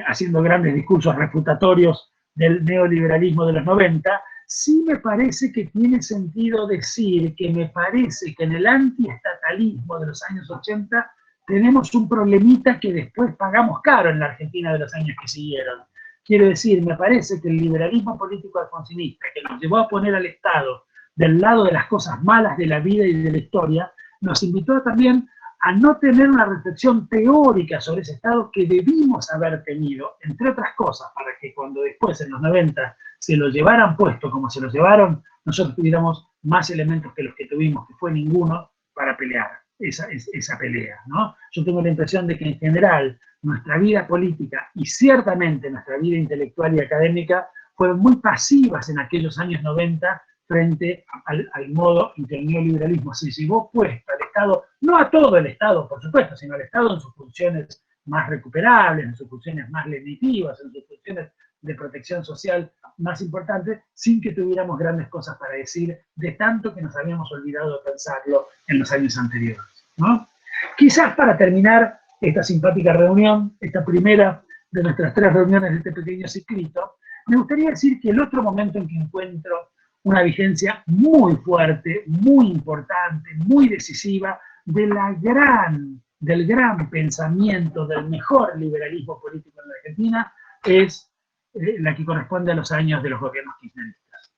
S1: haciendo grandes discursos refutatorios del neoliberalismo de los 90, sí me parece que tiene sentido decir que me parece que en el antiestatalismo de los años 80 tenemos un problemita que después pagamos caro en la Argentina de los años que siguieron. Quiero decir, me parece que el liberalismo político alfonsinista, que nos llevó a poner al Estado del lado de las cosas malas de la vida y de la historia, nos invitó también a no tener una reflexión teórica sobre ese Estado que debimos haber tenido, entre otras cosas, para que cuando después, en los 90, se lo llevaran puesto como se lo llevaron, nosotros tuviéramos más elementos que los que tuvimos, que fue ninguno, para pelear esa pelea, ¿no? Yo tengo la impresión de que en general nuestra vida política y ciertamente nuestra vida intelectual y académica fueron muy pasivas en aquellos años 90 frente al modo en que el neoliberalismo se llevó puesto al Estado, no a todo el Estado, por supuesto, sino al Estado en sus funciones más recuperables, en sus funciones más lenitivas, en sus funciones de protección social más importantes, sin que tuviéramos grandes cosas para decir, de tanto que nos habíamos olvidado de pensarlo en los años anteriores, ¿no? Quizás para terminar esta simpática reunión, esta primera de nuestras 3 reuniones de este pequeño circuito, me gustaría decir que el otro momento en que encuentro una vigencia muy fuerte, muy importante, muy decisiva del gran pensamiento, del mejor liberalismo político en la Argentina, es la que corresponde a los años de los gobiernos kirchneristas.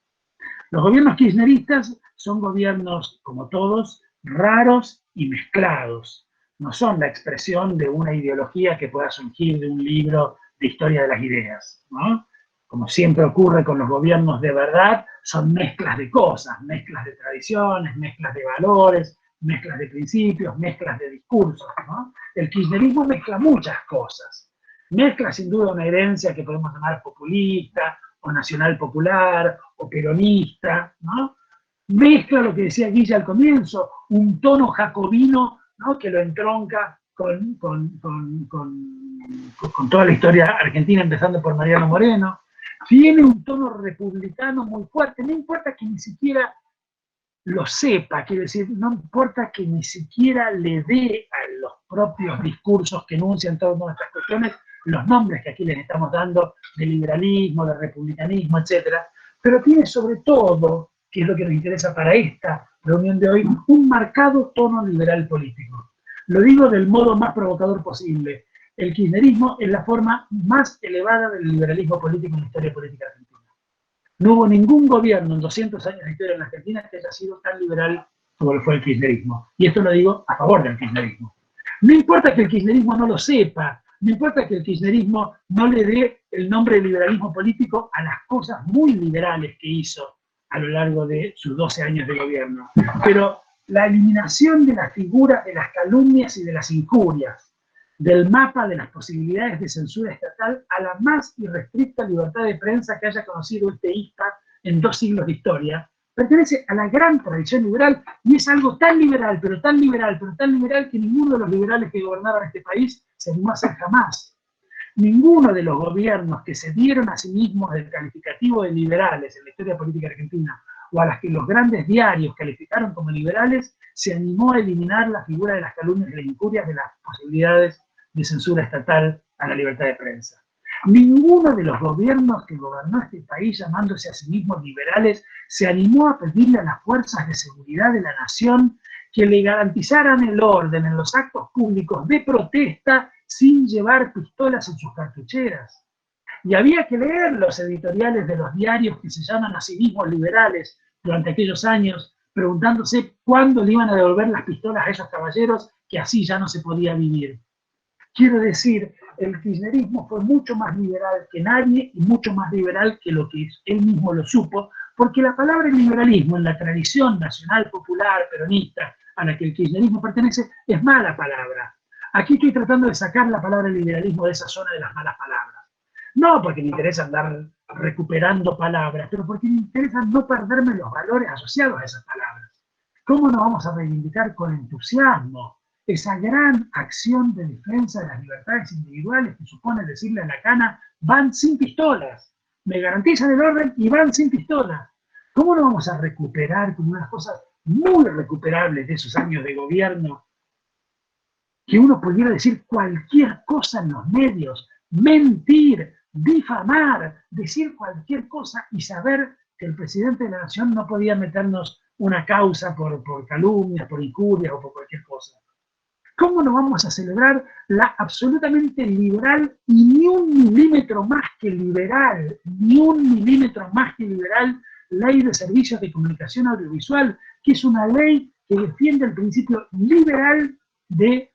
S1: Los gobiernos kirchneristas son gobiernos, como todos, raros y mezclados. No son la expresión de una ideología que pueda surgir de un libro de historia de las ideas, ¿no? Como siempre ocurre con los gobiernos de verdad, son mezclas de cosas, mezclas de tradiciones, mezclas de valores, mezclas de principios, mezclas de discursos, ¿no? El kirchnerismo mezcla muchas cosas. Mezcla sin duda una herencia que podemos llamar populista, o nacional popular, o peronista, ¿no? Mezcla lo que decía Guille al comienzo, un tono jacobino, ¿no? Que lo entronca con toda la historia argentina, empezando por Mariano Moreno. Tiene un tono republicano muy fuerte, no importa que ni siquiera lo sepa, quiero decir, no importa que ni siquiera le dé a los propios discursos que enuncian todas nuestras cuestiones los nombres que aquí les estamos dando de liberalismo, de republicanismo, etc. Pero tiene sobre todo, que es lo que nos interesa para esta reunión de hoy, un marcado tono liberal político. Lo digo del modo más provocador posible. El kirchnerismo es la forma más elevada del liberalismo político en la historia política argentina. No hubo ningún gobierno en 200 años de historia en la Argentina que haya sido tan liberal como lo fue el kirchnerismo. Y esto lo digo a favor del kirchnerismo. No importa que el kirchnerismo no lo sepa, no importa que el kirchnerismo no le dé el nombre de liberalismo político a las cosas muy liberales que hizo a lo largo de sus 12 años de gobierno. Pero la eliminación de las figuras de las calumnias y de las injurias, del mapa de las posibilidades de censura estatal a la más irrestricta libertad de prensa que haya conocido este ISPA en 2 siglos de historia, pertenece a la gran tradición liberal y es algo tan liberal, pero tan liberal, pero tan liberal que ninguno de los liberales que gobernaron este país se animó a hacer jamás. Ninguno de los gobiernos que se dieron a sí mismos el calificativo de liberales en la historia política argentina o a las que los grandes diarios calificaron como liberales, se animó a eliminar la figura de las calumnias y las injurias de las posibilidades de censura estatal a la libertad de prensa. Ninguno de los gobiernos que gobernó este país, llamándose a sí mismos liberales, se animó a pedirle a las fuerzas de seguridad de la nación que le garantizaran el orden en los actos públicos de protesta sin llevar pistolas en sus cartucheras. Y había que leer los editoriales de los diarios que se llaman a sí mismos liberales durante aquellos años, preguntándose cuándo le iban a devolver las pistolas a esos caballeros, que así ya no se podía vivir. Quiero decir, el kirchnerismo fue mucho más liberal que nadie y mucho más liberal que lo que él mismo lo supo, porque la palabra liberalismo en la tradición nacional, popular, peronista, a la que el kirchnerismo pertenece, es mala palabra. Aquí estoy tratando de sacar la palabra liberalismo de esa zona de las malas palabras. No porque me interesa andar recuperando palabras, pero porque me interesa no perderme los valores asociados a esas palabras. ¿Cómo no vamos a reivindicar con entusiasmo esa gran acción de defensa de las libertades individuales que supone decirle a la cana, van sin pistolas, me garantizan el orden y van sin pistolas? ¿Cómo no vamos a recuperar como unas cosas muy recuperables de esos años de gobierno, que uno pudiera decir cualquier cosa en los medios, mentir, difamar, decir cualquier cosa y saber que el presidente de la nación no podía meternos una causa por calumnias, por injurias o por cualquier cosa? ¿Cómo no vamos a celebrar la absolutamente liberal y ni un milímetro más que liberal, ni un milímetro más que liberal Ley de Servicios de Comunicación Audiovisual, que es una ley que defiende el principio liberal de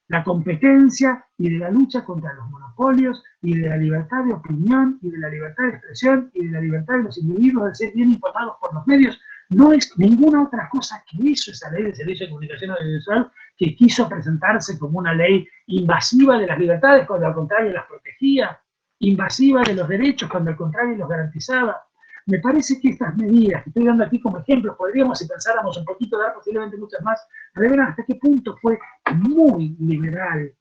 S1: la competencia y de la lucha contra los monopolios y de la libertad de opinión y de la libertad de expresión y de la libertad de los individuos de ser bien informados por los medios? No es ninguna otra cosa que eso, esa Ley de Servicios de Comunicación Audiovisual, que quiso presentarse como una ley invasiva de las libertades cuando al contrario las protegía, invasiva de los derechos cuando al contrario los garantizaba. Me parece que estas medidas que estoy dando aquí como ejemplos, podríamos, si pensáramos un poquito, dar posiblemente muchas más, revelan hasta qué punto fue muy liberal,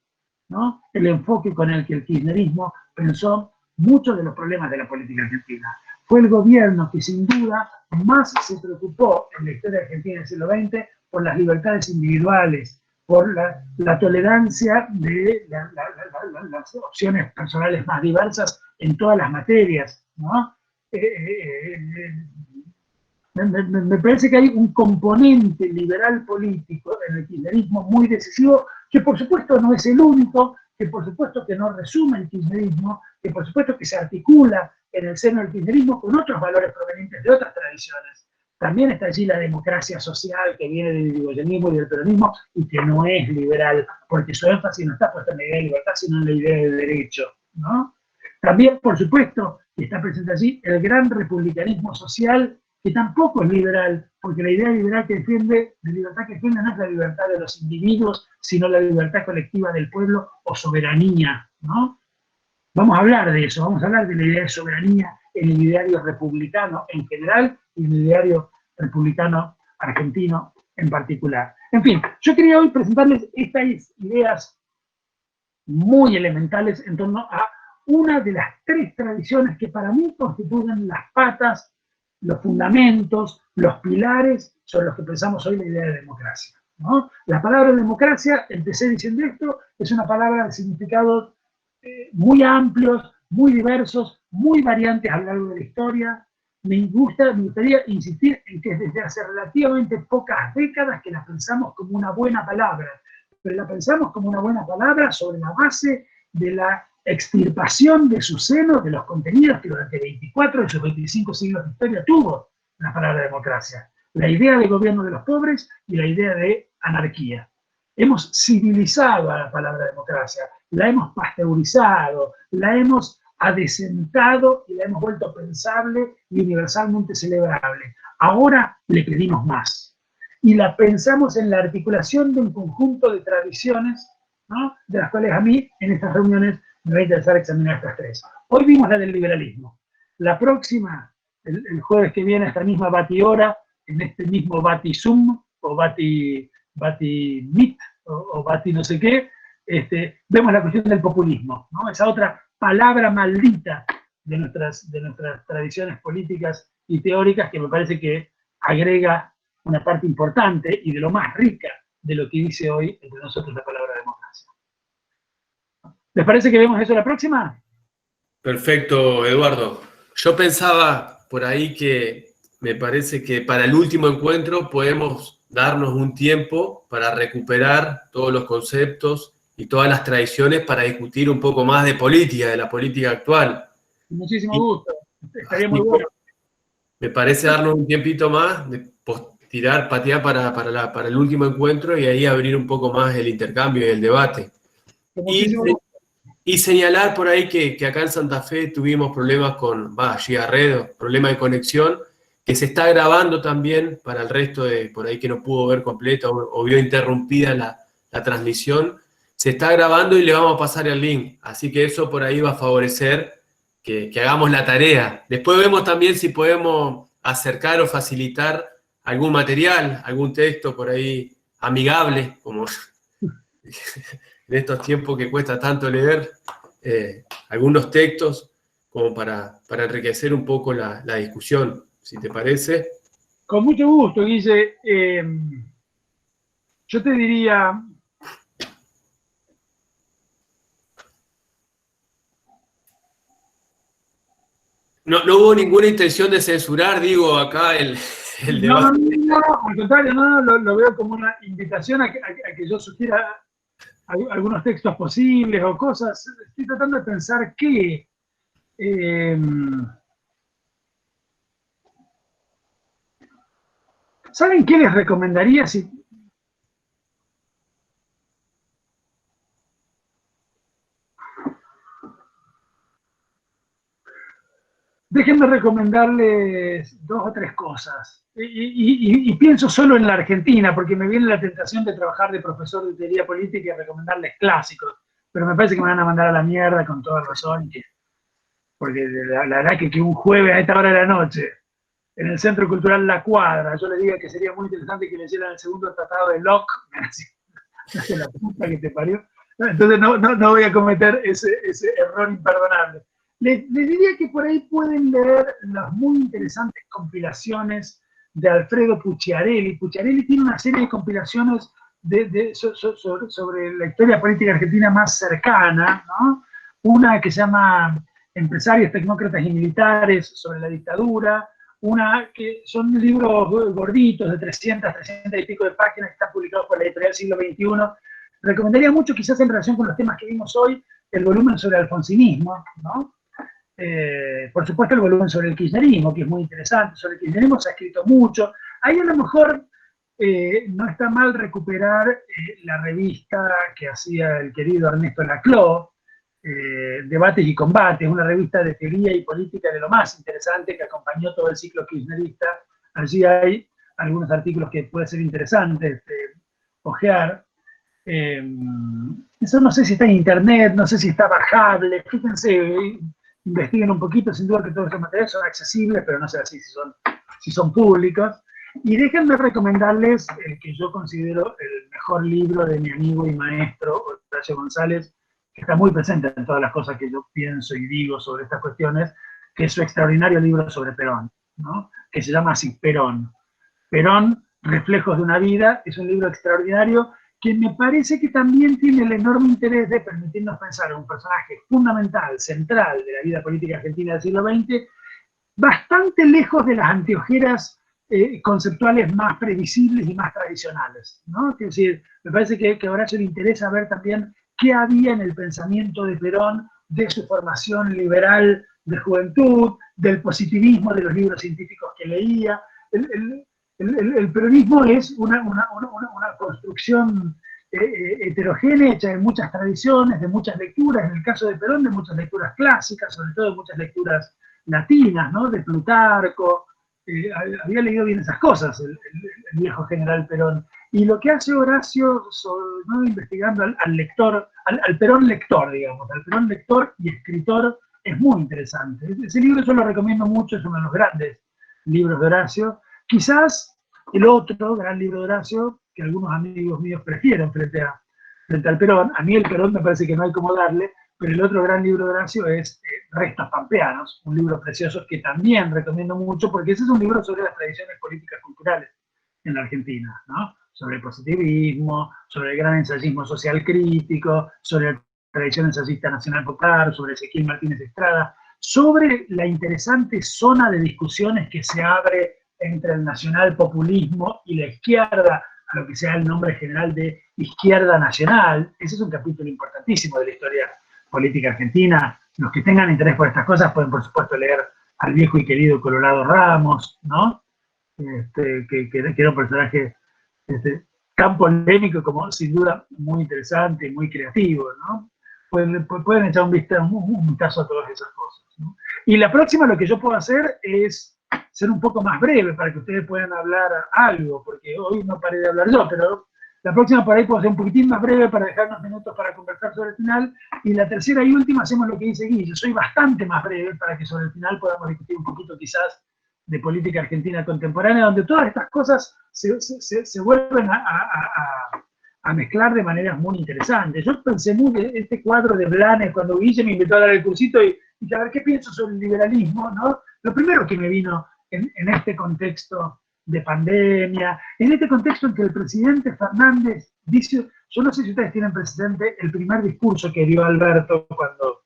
S1: ¿no?, el enfoque con el que el kirchnerismo pensó muchos de los problemas de la política argentina. Fue el gobierno que sin duda más se preocupó en la historia argentina del siglo XX por las libertades individuales, por la tolerancia de las opciones personales más diversas en todas las materias, ¿no? Me parece que hay un componente liberal político en el kirchnerismo muy decisivo, que por supuesto no es el único, que por supuesto que no resume el kirchnerismo, que por supuesto que se articula en el seno del kirchnerismo con otros valores provenientes de otras tradiciones, También está allí la democracia social que viene del irigoyenismo y del peronismo y que no es liberal, porque su énfasis no está puesto en la idea de libertad, sino en la idea de derecho, ¿no? También, por supuesto, está presente allí el gran republicanismo social, que tampoco es liberal, porque la idea liberal que defiende, de libertad que defiende no es la libertad de los individuos, sino la libertad colectiva del pueblo o soberanía, ¿no? Vamos a hablar de eso, vamos a hablar de la idea de soberanía en el ideario republicano en general y en el ideario republicano argentino en particular. En fin, yo quería hoy presentarles estas ideas muy elementales en torno a una de las tres tradiciones que para mí constituyen las patas, los fundamentos, los pilares sobre los que pensamos hoy la idea de democracia, ¿no? La palabra democracia, empecé diciendo esto, es una palabra de significados muy amplios, muy diversos, muy variantes a lo largo de la historia. Me gustaría insistir en que desde hace relativamente pocas décadas que la pensamos como una buena palabra, pero la pensamos como una buena palabra sobre la base de la extirpación de su seno de los contenidos que durante 24 de sus 25 siglos de historia tuvo la palabra democracia. La idea de gobierno de los pobres y la idea de anarquía. Hemos civilizado a la palabra democracia, la hemos pasteurizado, la hemos adecentado y la hemos vuelto pensable y universalmente celebrable. Ahora le pedimos más. Y la pensamos en la articulación de un conjunto de tradiciones, ¿no?, de las cuales a mí en estas reuniones me va a interesar examinar estas tres. Hoy vimos la del liberalismo. La próxima, el jueves que viene, a esta misma batihora, en este mismo Bati-Zoom o Bati-Meet o Bati no sé qué, vemos la cuestión del populismo, ¿no? Esa otra palabra maldita de nuestras tradiciones políticas y teóricas que me parece que agrega una parte importante y de lo más rica de lo que dice hoy entre nosotros la palabra democracia. ¿Les parece que vemos eso la próxima?
S2: Perfecto, Eduardo. Yo pensaba por ahí que me parece que para el último encuentro podemos darnos un tiempo para recuperar todos los conceptos y todas las tradiciones para discutir un poco más de política, de la política actual.
S1: Muchísimo gusto. Estaría muy bueno.
S2: Me parece darnos un tiempito más, patear para el último encuentro y ahí abrir un poco más el intercambio y el debate. Y señalar por ahí que acá en Santa Fe tuvimos problemas con Giarredo, problema de conexión, que se está grabando también para el resto de por ahí que no pudo ver completa o vio interrumpida la transmisión. Se está grabando y le vamos a pasar el link. Así que eso por ahí va a favorecer que hagamos la tarea. Después vemos también si podemos acercar o facilitar algún material, algún texto por ahí amigable, como en estos tiempos que cuesta tanto leer, algunos textos como para enriquecer un poco la discusión, si te parece.
S1: Con mucho gusto, Guille. Yo te diría...
S2: No hubo ninguna intención de censurar, digo, acá el debate.
S1: No, al contrario, lo veo como una invitación a que yo sugiera algunos textos posibles o cosas. Estoy tratando de pensar que ¿saben qué les recomendaría si... Déjenme recomendarles dos o tres cosas. Y pienso solo en la Argentina, porque me viene la tentación de trabajar de profesor de teoría política y recomendarles clásicos. Pero me parece que me van a mandar a la mierda con toda razón. Porque la verdad que un jueves a esta hora de la noche, en el Centro Cultural La Cuadra, yo les diga que sería muy interesante que leyeran el segundo tratado de Locke. La puta que te parió. Entonces no voy a cometer ese error imperdonable. Les diría que por ahí pueden leer las muy interesantes compilaciones de Alfredo Pucciarelli. Pucciarelli tiene una serie de compilaciones sobre la historia política argentina más cercana, ¿no? Una que se llama Empresarios, Tecnócratas y Militares sobre la dictadura, una que son libros gorditos de 300 y pico de páginas que están publicados por la editorial Siglo XXI. Recomendaría mucho, quizás en relación con los temas que vimos hoy, el volumen sobre alfonsinismo, ¿no? Por supuesto el volumen sobre el kirchnerismo, que es muy interesante. Sobre el kirchnerismo se ha escrito mucho. Ahí a lo mejor no está mal recuperar la revista que hacía el querido Ernesto Laclau, Debates y Combates, una revista de teoría y política de lo más interesante que acompañó todo el ciclo kirchnerista. Allí hay algunos artículos que puede ser interesante ojear. Eso no sé si está en internet, no sé si está bajable. Fíjense, investiguen un poquito, sin duda que todos estos materiales son accesibles, pero no sé así si son públicos. Y déjenme recomendarles el que yo considero el mejor libro de mi amigo y maestro, Horacio González, que está muy presente en todas las cosas que yo pienso y digo sobre estas cuestiones, que es su extraordinario libro sobre Perón, ¿no? Que se llama así, Perón. Perón, Reflejos de una vida, es un libro extraordinario que me parece que también tiene el enorme interés de permitirnos pensar en un personaje fundamental, central de la vida política argentina del siglo XX, bastante lejos de las anteojeras conceptuales más previsibles y más tradicionales, ¿no? Es decir, me parece que a Horacio le interesa ver también qué había en el pensamiento de Perón, de su formación liberal de juventud, del positivismo de los libros científicos que leía. El peronismo es una construcción heterogénea, hecha de muchas tradiciones, de muchas lecturas, en el caso de Perón, de muchas lecturas clásicas, sobre todo de muchas lecturas latinas, ¿no? De Plutarco. Había leído bien esas cosas el viejo general Perón. Y lo que hace Horacio, ¿no? Investigando al lector, al Perón lector, digamos, al Perón lector y escritor, es muy interesante. Ese libro yo lo recomiendo mucho, es uno de los grandes libros de Horacio. Quizás el otro gran libro de Horacio, que algunos amigos míos prefieren frente al Perón, a mí el Perón me parece que no hay como darle, pero el otro gran libro de Horacio es Restos Pampeanos, un libro precioso que también recomiendo mucho, porque ese es un libro sobre las tradiciones políticas culturales en la Argentina, ¿no? Sobre el positivismo, sobre el gran ensayismo social crítico, sobre la tradición ensayista nacional popular, sobre Ezequiel Martínez Estrada, sobre la interesante zona de discusiones que se abre entre el nacionalpopulismo y la izquierda, a lo que sea el nombre general de izquierda nacional. Ese es un capítulo importantísimo de la historia política argentina. Los que tengan interés por estas cosas pueden, por supuesto, leer al viejo y querido Colorado Ramos, ¿no? Que era un personaje tan polémico como, sin duda, muy interesante y muy creativo, ¿no? Pueden echar un vistazo a todas esas cosas, ¿no? Y la próxima, lo que yo puedo hacer es ser un poco más breve para que ustedes puedan hablar algo, porque hoy no paré de hablar yo, pero la próxima por ahí puedo ser un poquitín más breve para dejar unos minutos para conversar sobre el final, y la tercera y última hacemos lo que dice Guille. Yo soy bastante más breve para que sobre el final podamos discutir un poquito quizás de política argentina contemporánea, donde todas estas cosas se vuelven a mezclar de maneras muy interesantes. Yo pensé muy en este cuadro de Blanes cuando Guille me invitó a dar el cursito y a ver qué pienso sobre el liberalismo, ¿no? Lo primero que me vino en este contexto de pandemia, en este contexto en que el presidente Fernández dice, yo no sé si ustedes tienen presente el primer discurso que dio Alberto cuando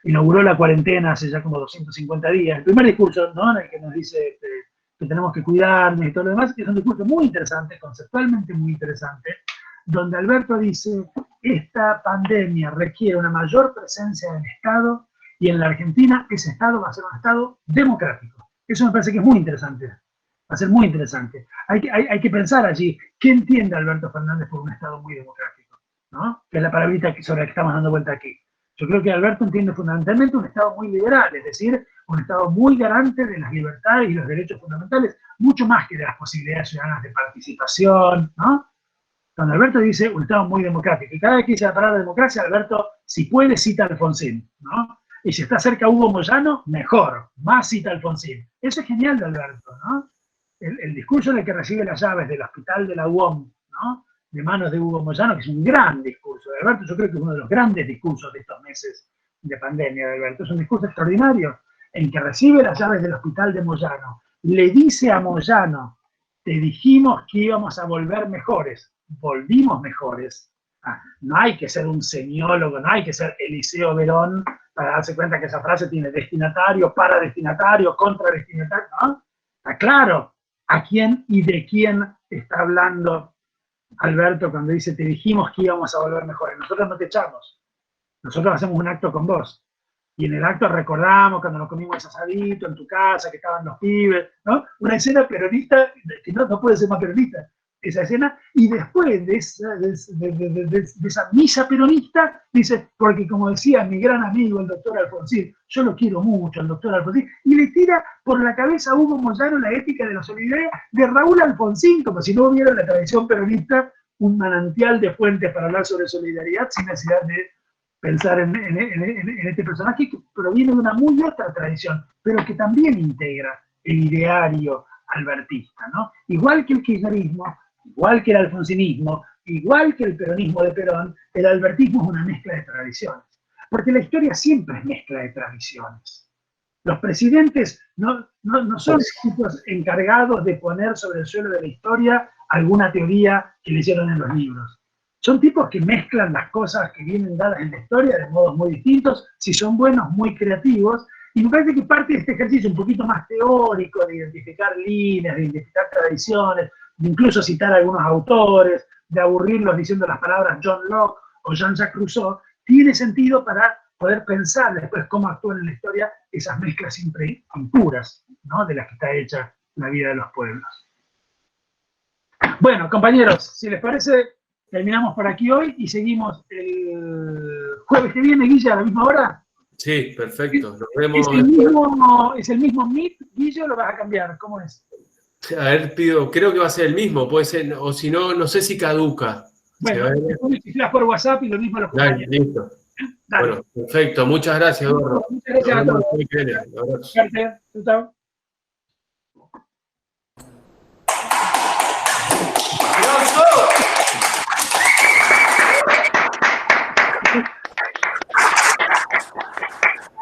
S1: inauguró la cuarentena hace ya como 250 días, el primer discurso, ¿no? En el que nos dice que tenemos que cuidarnos y todo lo demás, que es un discurso muy interesante, conceptualmente muy interesante, donde Alberto dice, esta pandemia requiere una mayor presencia del Estado y en la Argentina ese Estado va a ser un Estado democrático. Eso me parece que es muy interesante. Va a ser muy interesante. Hay que pensar allí, ¿qué entiende Alberto Fernández por un Estado muy democrático? ¿No? Que es la palabrita sobre la que estamos dando vuelta aquí. Yo creo que Alberto entiende fundamentalmente un Estado muy liberal, es decir, un Estado muy garante de las libertades y los derechos fundamentales, mucho más que de las posibilidades ciudadanas de participación, ¿no? Cuando Alberto dice un Estado muy democrático, y cada vez que dice la palabra democracia, Alberto, si puede, cita a Alfonsín, ¿no? Y si está cerca Hugo Moyano, mejor, más cita a Alfonsín. Eso es genial de Alberto, ¿no? El discurso en el que recibe las llaves del hospital de la UOM, ¿no? De manos de Hugo Moyano, que es un gran discurso de Alberto, yo creo que es uno de los grandes discursos de estos meses de pandemia de Alberto. Es un discurso extraordinario en que recibe las llaves del hospital de Moyano, le dice a Moyano, te dijimos que íbamos a volver mejores, volvimos mejores. No hay que ser un semiólogo, no hay que ser Eliseo Verón para darse cuenta que esa frase tiene destinatario, paradestinatario, contradestinatario, ¿no? Está claro a quién y de quién está hablando Alberto cuando dice, te dijimos que íbamos a volver mejores. Nosotros no te echamos, nosotros hacemos un acto con vos. Y en el acto recordamos cuando nos comimos ese asadito en tu casa, que estaban los pibes, ¿no? Una escena peronista, que no puede ser más peronista, esa escena, y después de esa misa peronista, dice, porque como decía mi gran amigo, el doctor Alfonsín, yo lo quiero mucho, el doctor Alfonsín, y le tira por la cabeza a Hugo Moyano la ética de la solidaridad de Raúl Alfonsín, como si no hubiera en la tradición peronista un manantial de fuentes para hablar sobre solidaridad sin necesidad de pensar en este personaje que proviene de una muy otra tradición, pero que también integra el ideario albertista, ¿no? Igual que el kirchnerismo, igual que el alfonsinismo, igual que el peronismo de Perón, el albertismo es una mezcla de tradiciones, porque la historia siempre es mezcla de tradiciones. Los presidentes no son tipos encargados de poner sobre el suelo de la historia alguna teoría que le hicieron en los libros. Son tipos que mezclan las cosas que vienen dadas en la historia de modos muy distintos, si son buenos, muy creativos, y me parece que parte de este ejercicio un poquito más teórico, de identificar líneas, de identificar tradiciones, de incluso citar a algunos autores, de aburrirlos diciendo las palabras John Locke o Jean-Jacques Rousseau, tiene sentido para poder pensar después cómo actúan en la historia esas mezclas impuras, ¿no? De las que está hecha la vida de los pueblos. Bueno, compañeros, si les parece, terminamos por aquí hoy y seguimos el jueves que viene, Guille, a la misma hora.
S2: Sí, perfecto. Nos vemos.
S1: ¿Es el mismo Meet, Guille, o lo vas a cambiar? ¿Cómo es?
S2: A ver, creo que va a ser el mismo, puede ser, o si no, no sé si caduca.
S1: Bueno, me cifras por WhatsApp y lo mismo los compañeros.
S2: Dale, listo.
S1: Dale.
S2: Bueno, perfecto. Muchas gracias, Eduardo.
S1: Muchas gracias a todos.
S2: Un abrazo.
S1: Suerte. Chao.